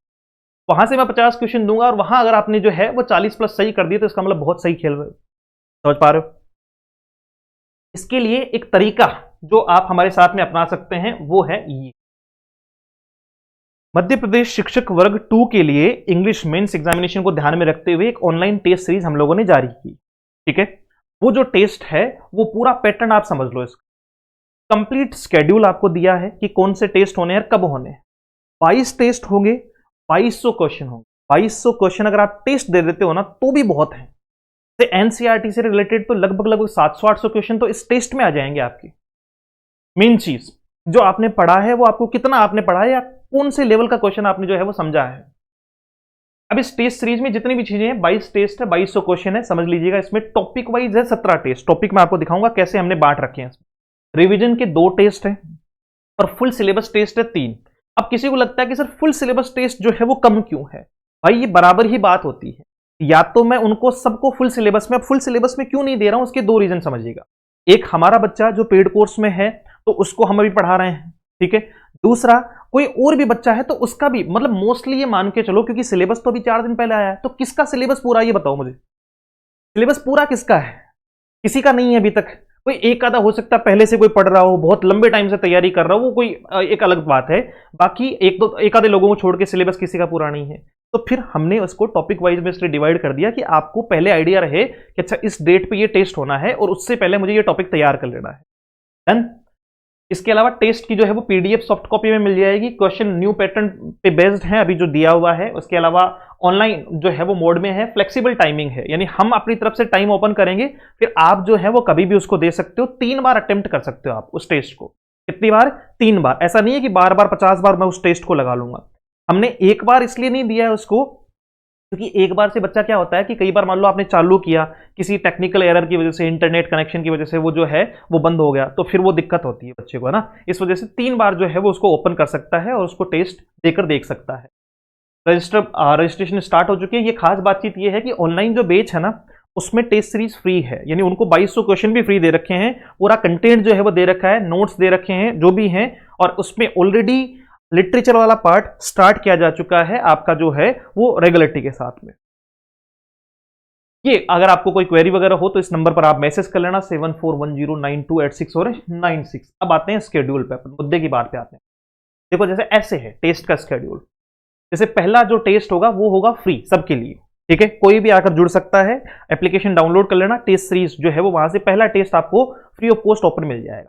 वहां से मैं 50 क्वेश्चन दूंगा और वहां अगर आपने जो है वो 40+ सही कर दिए तो इसका मतलब बहुत सही खेल रहे हो। समझ पा रहे हो? इसके लिए एक तरीका जो आप हमारे साथ में अपना सकते हैं वो है ये। मध्य प्रदेश शिक्षक वर्ग 2 के लिए इंग्लिश मेंस एग्जामिनेशन को ध्यान में रखते हुए एक ऑनलाइन टेस्ट सीरीज हम लोगों ने जारी की। ठीक है, वो जो टेस्ट है वो पूरा पैटर्न आप समझ लो। इसका कंप्लीट स्केड्यूल आपको दिया है कि कौन से टेस्ट होने हैं, कब होने हैं। 22 टेस्ट होंगे, 2200 क्वेश्चन होंगे। 2200 क्वेश्चन अगर आप टेस्ट दे देते हो ना तो भी बहुत है। एनसीईआरटी से रिलेटेड तो लगभग 700-800 क्वेश्चन तो इस टेस्ट में आ जाएंगे आपकी। मेन चीज जो आपने पढ़ा है वो आपको कितना आपने पढ़ा है या कौन से लेवल का क्वेश्चन आपने जो है वो समझा है। अब इस टेस्ट सीरीज में जितनी भी चीजें हैं 22 टेस्ट है, 2200 क्वेश्चन है, समझ लीजिएगा। इसमें टॉपिक वाइज है 17 टेस्ट। टॉपिक में आपको दिखाऊंगा कैसे हमने बांट रखे हैं। इसमें रिवीजन के 2 टेस्ट है और फुल सिलेबस टेस्ट है 3। अब किसी को लगता है कि सर फुल सिलेबस टेस्ट जो है वो कम क्यों है? भाई ये बराबर ही बात होती है। या तो मैं उनको सबको फुल सिलेबस में क्यों नहीं दे रहा हूं, उसके 2 रीजन समझिएगा। एक, हमारा बच्चा जो पेड कोर्स में है तो उसको हम अभी पढ़ा रहे हैं, ठीक है। दूसरा, कोई और भी बच्चा है तो उसका भी, मतलब मोस्टली ये मान के चलो क्योंकि सिलेबस तो अभी 4 दिन पहले आया है, तो किसका सिलेबस पूरा ये बताओ मुझे। सिलेबस पूरा किसका है? किसी का नहीं है अभी तक। कोई एक आधा हो सकता है पहले से कोई पढ़ रहा हो, बहुत लंबे टाइम से तैयारी कर रहा हो, वो कोई एक अलग बात है। बाकी एक आधे लोगों को छोड़ के सिलेबस किसी का पूरा नहीं है। तो फिर हमने उसको टॉपिक वाइज में इसलिए डिवाइड कर दिया कि आपको पहले आइडिया रहे कि अच्छा इस डेट पे ये टेस्ट होना है और उससे पहले मुझे ये टॉपिक तैयार कर लेना है। डन। इसके अलावा टेस्ट की जो है वो पीडीएफ सॉफ्ट कॉपी में मिल जाएगी। क्वेश्चन न्यू पैटर्न पे बेस्ड है अभी जो दिया हुआ है। उसके अलावा ऑनलाइन जो है वो मोड में है, फ्लेक्सिबल टाइमिंग है, यानी हम अपनी तरफ से टाइम ओपन करेंगे, फिर आप जो है वो कभी भी उसको दे सकते हो। 3 बार अटेम्प्ट कर सकते हो आप उस टेस्ट को। कितनी बार? 3 बार। ऐसा नहीं है कि बार बार 50 बार मैं उस टेस्ट को लगा लूंगा। हमने एक बार इसलिए नहीं दिया है उसको क्योंकि एक बार से बच्चा क्या होता है कि कई बार मान लो आपने चालू किया, किसी टेक्निकल एरर की वजह से, इंटरनेट कनेक्शन की वजह से वो जो है वो बंद हो गया, तो फिर वो दिक्कत होती है बच्चे को, है ना। इस वजह से 3 बार जो है वो उसको ओपन कर सकता है और उसको टेस्ट देकर देख सकता है। रजिस्ट्रेशन स्टार्ट हो चुकी है। ये खास बातचीत ये है कि ऑनलाइन जो बैच है ना उसमें टेस्ट सीरीज फ्री है, यानी उनको 2200 क्वेश्चन भी फ्री दे रखे हैं, पूरा कंटेंट जो है वो दे रखा है, नोट्स दे रखे हैं जो भी हैं, और उसमें ऑलरेडी लिटरेचर वाला पार्ट स्टार्ट किया जा चुका है आपका जो है वो रेगुलरिटी के साथ में। ये अगर आपको कोई क्वेरी वगैरह हो तो इस नंबर पर आप मैसेज कर लेना 74109286 और 96। अब आते हैं स्केड्यूल पे, अपन मुद्दे की बात पे आते हैं। देखो जैसे ऐसे है टेस्ट का स्केड्यूल। जैसे पहला जो टेस्ट होगा वो होगा फ्री सबके लिए, ठीक है, कोई भी आकर जुड़ सकता है। एप्लीकेशन डाउनलोड कर लेना, टेस्ट सीरीज जो है वो वहां से पहला टेस्ट आपको फ्री ऑफ कॉस्ट ओपन मिल जाएगा।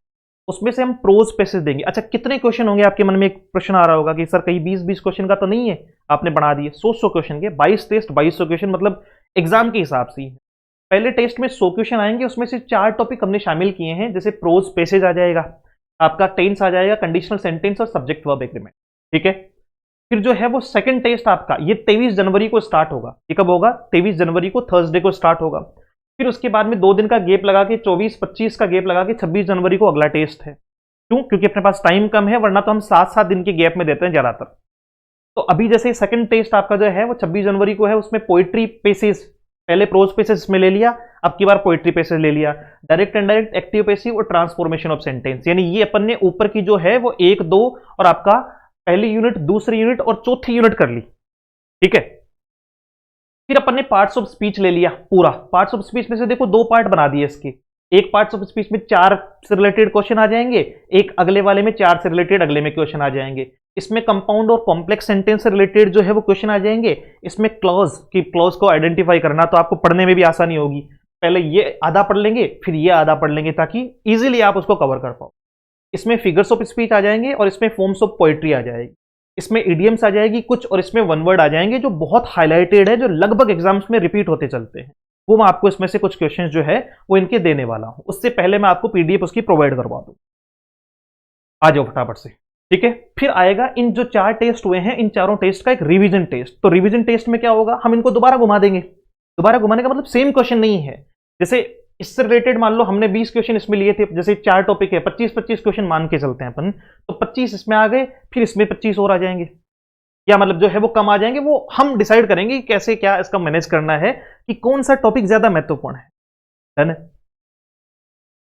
उसमें से हम प्रोज पैसेज देंगे। अच्छा कितने क्वेश्चन होंगे? आपके मन में एक प्रश्न आ रहा होगा कि सर कहीं 20-20 क्वेश्चन का तो नहीं है, आपने बढ़ा दिए 100 क्वेश्चन के। 22 टेस्ट 2200 क्वेश्चन, मतलब एग्जाम के हिसाब से ही। पहले टेस्ट में 100 क्वेश्चन आएंगे, उसमें से 4 टॉपिक हमने शामिल किए हैं। जैसे प्रोज पैसेज आ जाएगा आपका, टेंस आ जाएगा, कंडीशनल सेंटेंस और सब्जेक्ट वर्ब एग्रीमेंट, ठीक है। फिर जो है वो सेकंड टेस्ट आपका ये 23 जनवरी को स्टार्ट होगा। ये कब होगा? 23 जनवरी को, थर्सडे को स्टार्ट होगा। फिर उसके बाद में 2 दिन का गैप लगा के 24-25 का गैप लगा के 26 जनवरी को अगला टेस्ट है। क्यों? क्योंकि अपने पास टाइम कम है, वरना तो हम 7-7 दिन के गैप में देते हैं ज्यादातर। तो अभी जैसे सेकंड टेस्ट आपका जो है वो 26 जनवरी को है, उसमें पोइट्री पेसेस, पहले प्रोज पेसेस में ले लिया, अब की बार पोइट्री पेसेस ले लिया, डायरेक्ट इनडायरेक्ट, एक्टिव पैसिव और ट्रांसफॉर्मेशन ऑफ सेंटेंस। यानी ये अपन ने ऊपर की जो है वो 1, 2 और आपका पहली यूनिट, दूसरी यूनिट और चौथी यूनिट कर ली, ठीक है। फिर अपन ने पार्ट्स ऑफ स्पीच ले लिया पूरा। पार्ट्स ऑफ स्पीच में से देखो 2 पार्ट बना दिए इसके। एक पार्ट्स ऑफ स्पीच में 4 से रिलेटेड क्वेश्चन आ जाएंगे, एक अगले वाले में 4 से रिलेटेड अगले में क्वेश्चन आ जाएंगे। इसमें कंपाउंड और कॉम्प्लेक्स सेंटेंस से रिलेटेड जो है वो क्वेश्चन आ जाएंगे। इसमें क्लॉज को आइडेंटिफाई करना, तो आपको पढ़ने में भी आसानी होगी। पहले ये आधा पढ़ लेंगे, फिर ये आधा पढ़ लेंगे, ताकि इजीली आप उसको कवर कर पाओ। इसमें फिगर्स ऑफ स्पीच आ जाएंगे और इसमें फॉर्म्स ऑफ पोइट्री आ जाएगी। इसमें इडियम्स आ जाएगी कुछ, और इसमें वन वर्ड आ जाएंगे जो बहुत हाईलाइटेड है, जो लगभग एग्जाम्स में रिपीट होते चलते हैं। वो मैं आपको इसमें से कुछ क्वेश्चंस जो है वो इनके देने वाला हूं। उससे पहले मैं आपको पीडीएफ उसकी प्रोवाइड करवा दूं। आ जाओ फटाफट से, ठीक है। फिर आएगा इन जो 4 टेस्ट हुए हैं, इन चारों टेस्ट का एक रिवीजन टेस्ट। तो रिवीजन टेस्ट में क्या होगा, हम इनको दोबारा घुमा देंगे। दोबारा घुमाने का मतलब सेम क्वेश्चन नहीं है। जैसे इससे रिलेटेड मान लो हमने 20 क्वेश्चन इसमें लिए थे, जैसे 4 टॉपिक है, 25-25 क्वेश्चन मान के चलते हैं अपन, तो 25 इसमें आ गए, फिर इसमें 25 और आ जाएंगे, या मतलब जो है वो कम आ जाएंगे। वो हम डिसाइड करेंगे कि कैसे क्या इसका मैनेज करना है, कि कौन सा टॉपिक ज्यादा महत्वपूर्ण है ना।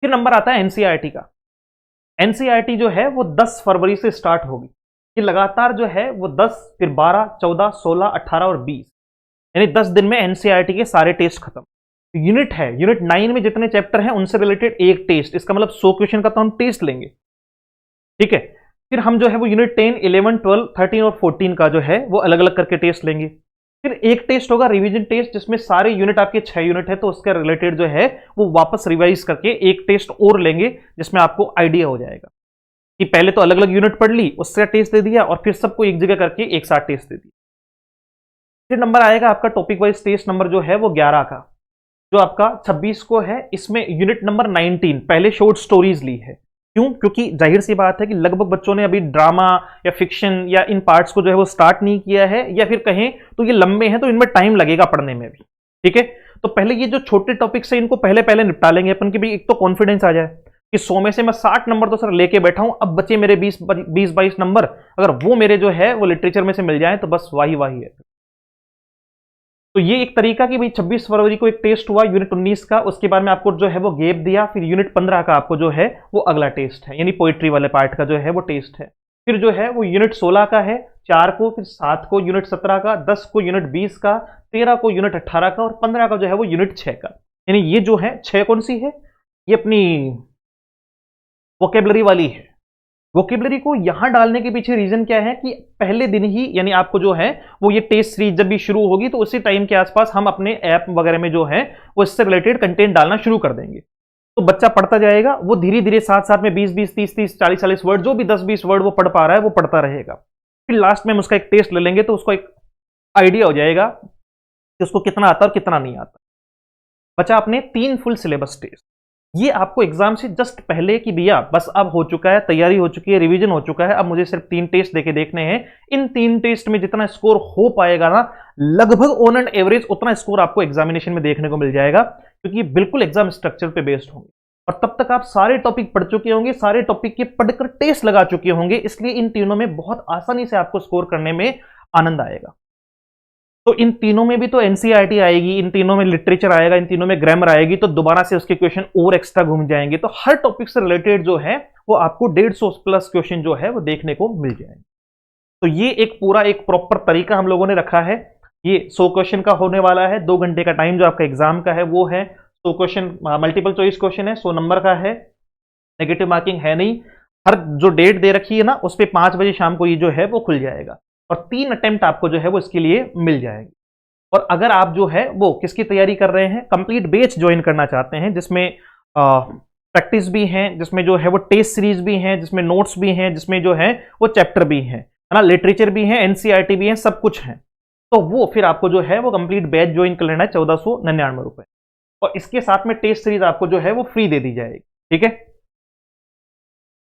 फिर नंबर आता है एनसीईआरटी का। एनसीईआरटी जो है वो 10 फरवरी से स्टार्ट होगी। ये लगातार जो है वो 10, फिर 12, 14, 16, 18 और 20, यानी 10 दिन में एनसीईआरटी के सारे टेस्ट खत्म। यूनिट है, यूनिट 9 में जितने चैप्टर हैं उनसे रिलेटेड एक टेस्ट, इसका मतलब 100 क्वेश्चन का तो हम टेस्ट लेंगे, ठीक है। फिर हम जो है वो यूनिट 10, 11, 12, 13 और 14 का जो है वो अलग अलग करके टेस्ट लेंगे। फिर एक टेस्ट होगा रिवीजन टेस्ट, जिसमें सारे यूनिट आपके 6 यूनिट है तो उसके रिलेटेड जो है वो वापस रिवाइज करके एक टेस्ट और लेंगे, जिसमें आपको आइडिया हो जाएगा कि पहले तो अलग अलग यूनिट पढ़ ली, उससे टेस्ट दे दिया और फिर सबको एक जगह करके एक साथ टेस्ट दे दिया। फिर नंबर आएगा आपका टॉपिक वाइज टेस्ट नंबर जो है वो 11 का, जो आपका 26 को है। इसमें यूनिट नंबर 19 पहले शॉर्ट स्टोरीज ली है। क्यों? क्योंकि जाहिर सी बात है कि लगभग बच्चों ने अभी ड्रामा या फिक्शन या इन पार्ट्स को जो है वो स्टार्ट नहीं किया है, या फिर कहें तो ये लंबे हैं तो इनमें टाइम लगेगा पढ़ने में भी। ठीक है, तो पहले ये जो छोटे टॉपिक्स है इनको पहले पहले निपटा लेंगे अपन की भी, एक तो कॉन्फिडेंस आ जाए कि 100 में से मैं 60 नंबर तो सर लेके बैठा हूं, अब बचे मेरे 20-22 नंबर, अगर वो मेरे जो है वो लिटरेचर में से मिल जाए तो बस वाही वाही है। तो ये एक तरीका कि भाई 26 फरवरी को एक टेस्ट हुआ यूनिट 19 का, उसके बाद में आपको जो है वो गैप दिया, फिर यूनिट 15 का आपको जो है वो अगला टेस्ट है, यानी पोइट्री वाले पार्ट का जो है वो टेस्ट है। फिर जो है वो यूनिट 16 का है 4 को, फिर 7 को यूनिट 17 का, 10 को यूनिट 20 का, 13 को यूनिट 18 का और 15 का जो है वो यूनिट 6 का। यानी ये जो है 6 कौन सी है? ये अपनी वोकेबलरी वाली है। वोकेबलरी को यहां डालने के पीछे रीजन क्या है कि पहले दिन ही यानी आपको जो है वो ये टेस्ट सीरीज जब भी शुरू होगी तो उसी टाइम के आसपास हम अपने ऐप वगैरह में जो है वो इससे रिलेटेड कंटेंट डालना शुरू कर देंगे। तो बच्चा पढ़ता जाएगा, वो धीरे धीरे साथ साथ में 20-20, 30-30, 40-40 वर्ड, जो भी 10-20 वर्ड वो पढ़ पा रहा है वो पढ़ता रहेगा। फिर लास्ट में हम उसका एक टेस्ट ले लेंगे तो उसको एक आइडिया हो जाएगा कि उसको कितना आता है और कितना नहीं आता। बचा अपने 3 फुल सिलेबस टेस्ट। ये आपको एग्जाम से जस्ट पहले कि भैया बस अब हो चुका है, तैयारी हो चुकी है, रिवीजन हो चुका है, अब मुझे सिर्फ 3 टेस्ट देके देखने हैं। इन 3 टेस्ट में जितना स्कोर हो पाएगा ना, लगभग ऑन एंड एवरेज उतना स्कोर आपको एग्जामिनेशन में देखने को मिल जाएगा, क्योंकि बिल्कुल एग्जाम स्ट्रक्चर पे बेस्ड होंगे और तब तक आप सारे टॉपिक पढ़ चुके होंगे, सारे टॉपिक के पढ़कर टेस्ट लगा चुके होंगे, इसलिए इन तीनों में बहुत आसानी से आपको स्कोर करने में आनंद आएगा। तो इन तीनों में भी तो एनसीईआरटी आएगी, इन तीनों में लिटरेचर आएगा, इन तीनों में ग्रामर आएगी, तो दोबारा से उसके क्वेश्चन और एक्स्ट्रा घूम जाएंगे। तो हर टॉपिक से रिलेटेड जो है वो आपको 150 प्लस क्वेश्चन जो है वो देखने को मिल जाएंगे। तो ये एक पूरा एक प्रॉपर तरीका हम लोगों ने रखा है। ये 100 क्वेश्चन का होने वाला है, 2 घंटे का टाइम जो आपका एग्जाम का है वो है। 100 क्वेश्चन मल्टीपल चॉइस क्वेश्चन है, 100 नंबर का है, नेगेटिव मार्किंग है नहीं। हर जो डेट दे रखी है ना उस पर 5 बजे शाम को ये जो है वो खुल जाएगा और 3 अटेम्प्ट आपको जो है वो इसके लिए मिल जाएंगे। और अगर आप जो है वो किसकी तैयारी कर रहे हैं, कंप्लीट बैच ज्वाइन करना चाहते हैं, जिसमें प्रैक्टिस भी है, जिसमें जो है वो टेस्ट सीरीज भी है, जिसमें नोट्स भी हैं, जिसमें जो है वो चैप्टर भी है ना, लिटरेचर भी है, एनसीईआरटी भी है, सब कुछ है, तो वो फिर आपको जो है वो कंप्लीट बैच ज्वाइन कर लेना है 1499 रुपए। और इसके साथ में टेस्ट सीरीज आपको जो है वो फ्री दे दी जाएगी। ठीक है,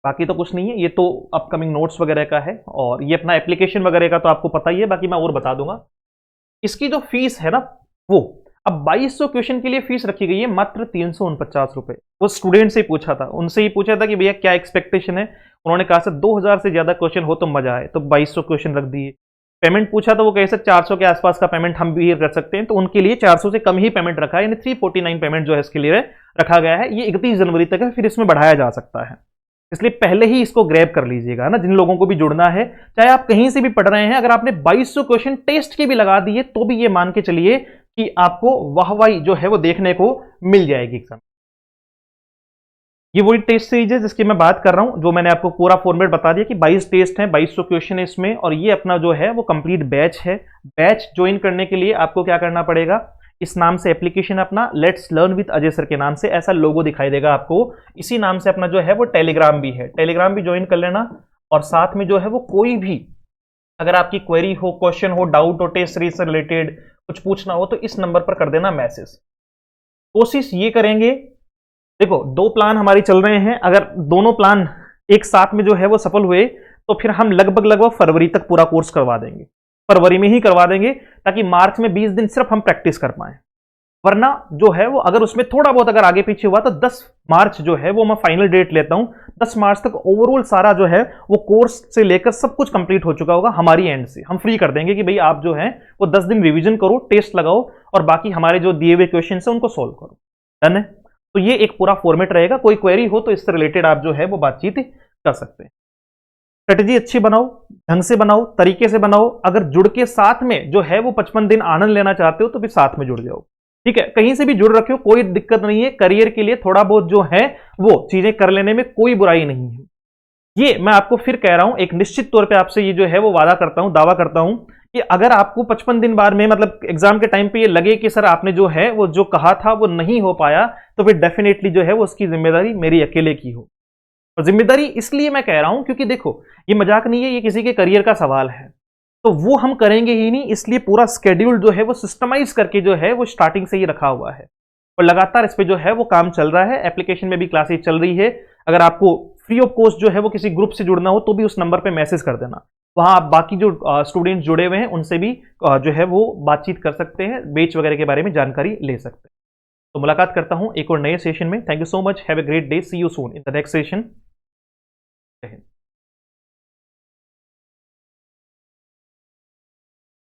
बाकी तो कुछ नहीं है, ये तो अपकमिंग नोट्स वगैरह का है और ये अपना एप्लीकेशन वगैरह का तो आपको पता ही है, बाकी मैं और बता दूंगा। इसकी जो फीस है ना वो अब 2200 क्वेश्चन के लिए फीस रखी गई है मात्र 349 रुपए। वो स्टूडेंट से ही पूछा था, उनसे ही पूछा था कि भैया क्या एक्सपेक्टेशन है, उन्होंने कहा सर 2000 से ज्यादा क्वेश्चन हो तो मजा आए, तो 2200 क्वेश्चन रख दिए। पेमेंट पूछा तो वो कहे सर 400 के आसपास का पेमेंट हम भी कर सकते हैं, तो उनके लिए 400 से कम ही पेमेंट रखा है, यानी 349 पेमेंट जो है इसके लिए रखा गया है। ये 31 जनवरी तक है, फिर इसमें बढ़ाया जा सकता है, इसलिए पहले ही इसको ग्रैब कर लीजिएगा ना, जिन लोगों को भी जुड़ना है, चाहे आप कहीं से भी पढ़ रहे हैं। अगर आपने 2200 क्वेश्चन टेस्ट के भी लगा दिए तो भी ये मान के चलिए कि आपको वाहवाही जो है वो देखने को मिल जाएगी एग्जाम। ये वही टेस्ट सीरीज है जिसकी मैं बात कर रहा हूं, जो मैंने आपको पूरा फॉर्मेट बता दिया कि 22 टेस्ट हैं, 2200 क्वेश्चन है इसमें, और ये अपना जो है वो कंप्लीट बैच है। बैच ज्वाइन करने के लिए आपको क्या करना पड़ेगा, इस नाम से एप्लीकेशन अपना let's learn with Ajay sir के नाम से ऐसा लोगो दिखाई देगा आपको, इसी नाम से अपना जो है वो टेलीग्राम भी है, टेलीग्राम भी ज्वाइन कर लेना। और साथ में जो है वो कोई भी अगर आपकी क्वेरी हो, क्वेश्चन हो, डाउट हो, टेस्ट सीरीज से रिलेटेड कुछ पूछना हो तो इस नंबर पर कर देना मैसेज। कोशिश ये करेंगे, देखो 2 प्लान हमारी चल रहे हैं, अगर दोनों प्लान एक साथ में जो है वो सफल हुए तो फिर हम लगभग फरवरी तक पूरा कोर्स करवा देंगे, फरवरी में ही करवा देंगे, ताकि मार्च में 20 दिन सिर्फ हम प्रैक्टिस कर पाए। वरना जो है वो अगर उसमें थोड़ा बहुत अगर आगे पीछे हुआ तो 10 मार्च जो है वो मैं फाइनल डेट लेता हूं, 10 मार्च तक ओवरऑल सारा जो है वो कोर्स से लेकर सब कुछ कंप्लीट हो चुका होगा हमारी एंड से। हम फ्री कर देंगे कि भाई आप जो है वो 10 दिन रिवीजन करो, टेस्ट लगाओ और बाकी हमारे जो दिए हुए क्वेश्चन है उनको सोल्व करो। डन है, तो ये एक पूरा फॉर्मेट रहेगा। कोई क्वेरी हो तो इससे रिलेटेड आप जो है वो बातचीत कर सकते हैं। स्ट्रेटजी अच्छी बनाओ, ढंग से बनाओ, तरीके से बनाओ। अगर जुड़ के साथ में जो है वो 55 दिन आनंद लेना चाहते हो तो फिर साथ में जुड़ जाओ। ठीक है, कहीं से भी जुड़ रखे हो कोई दिक्कत नहीं है, करियर के लिए थोड़ा बहुत जो है वो चीजें कर लेने में कोई बुराई नहीं है। ये मैं आपको फिर कह रहा हूं, एक निश्चित तौर पे आपसे ये जो है वो वादा करता हूं, दावा करता हूं कि अगर आपको 55 दिन बाद में मतलब एग्जाम के टाइम पे ये लगे कि सर आपने जो है वो जो कहा था वो नहीं हो पाया, तो फिर डेफिनेटली जो है वो उसकी जिम्मेदारी मेरी अकेले की हो। और जिम्मेदारी इसलिए मैं कह रहा हूं क्योंकि देखो ये मजाक नहीं है, ये किसी के करियर का सवाल है, तो वो हम करेंगे ही नहीं, इसलिए पूरा स्केड्यूल जो है वो सिस्टमाइज करके जो है वो स्टार्टिंग से ही रखा हुआ है और लगातार इस पे जो है वो काम चल रहा है। एप्लीकेशन में भी क्लासेस चल रही है। अगर आपको फ्री ऑफ कॉस्ट जो है वो किसी ग्रुप से जुड़ना हो तो भी उस नंबर पे मैसेज कर देना, वहां आप बाकी जो स्टूडेंट्स जुड़े हुए हैं उनसे भी जो है वो बातचीत कर सकते हैं, बैच वगैरह के बारे में जानकारी ले सकते हैं। तो मुलाकात करता हूं एक और नए सेशन में। Thank you so much, have a great day, see you soon in the next session.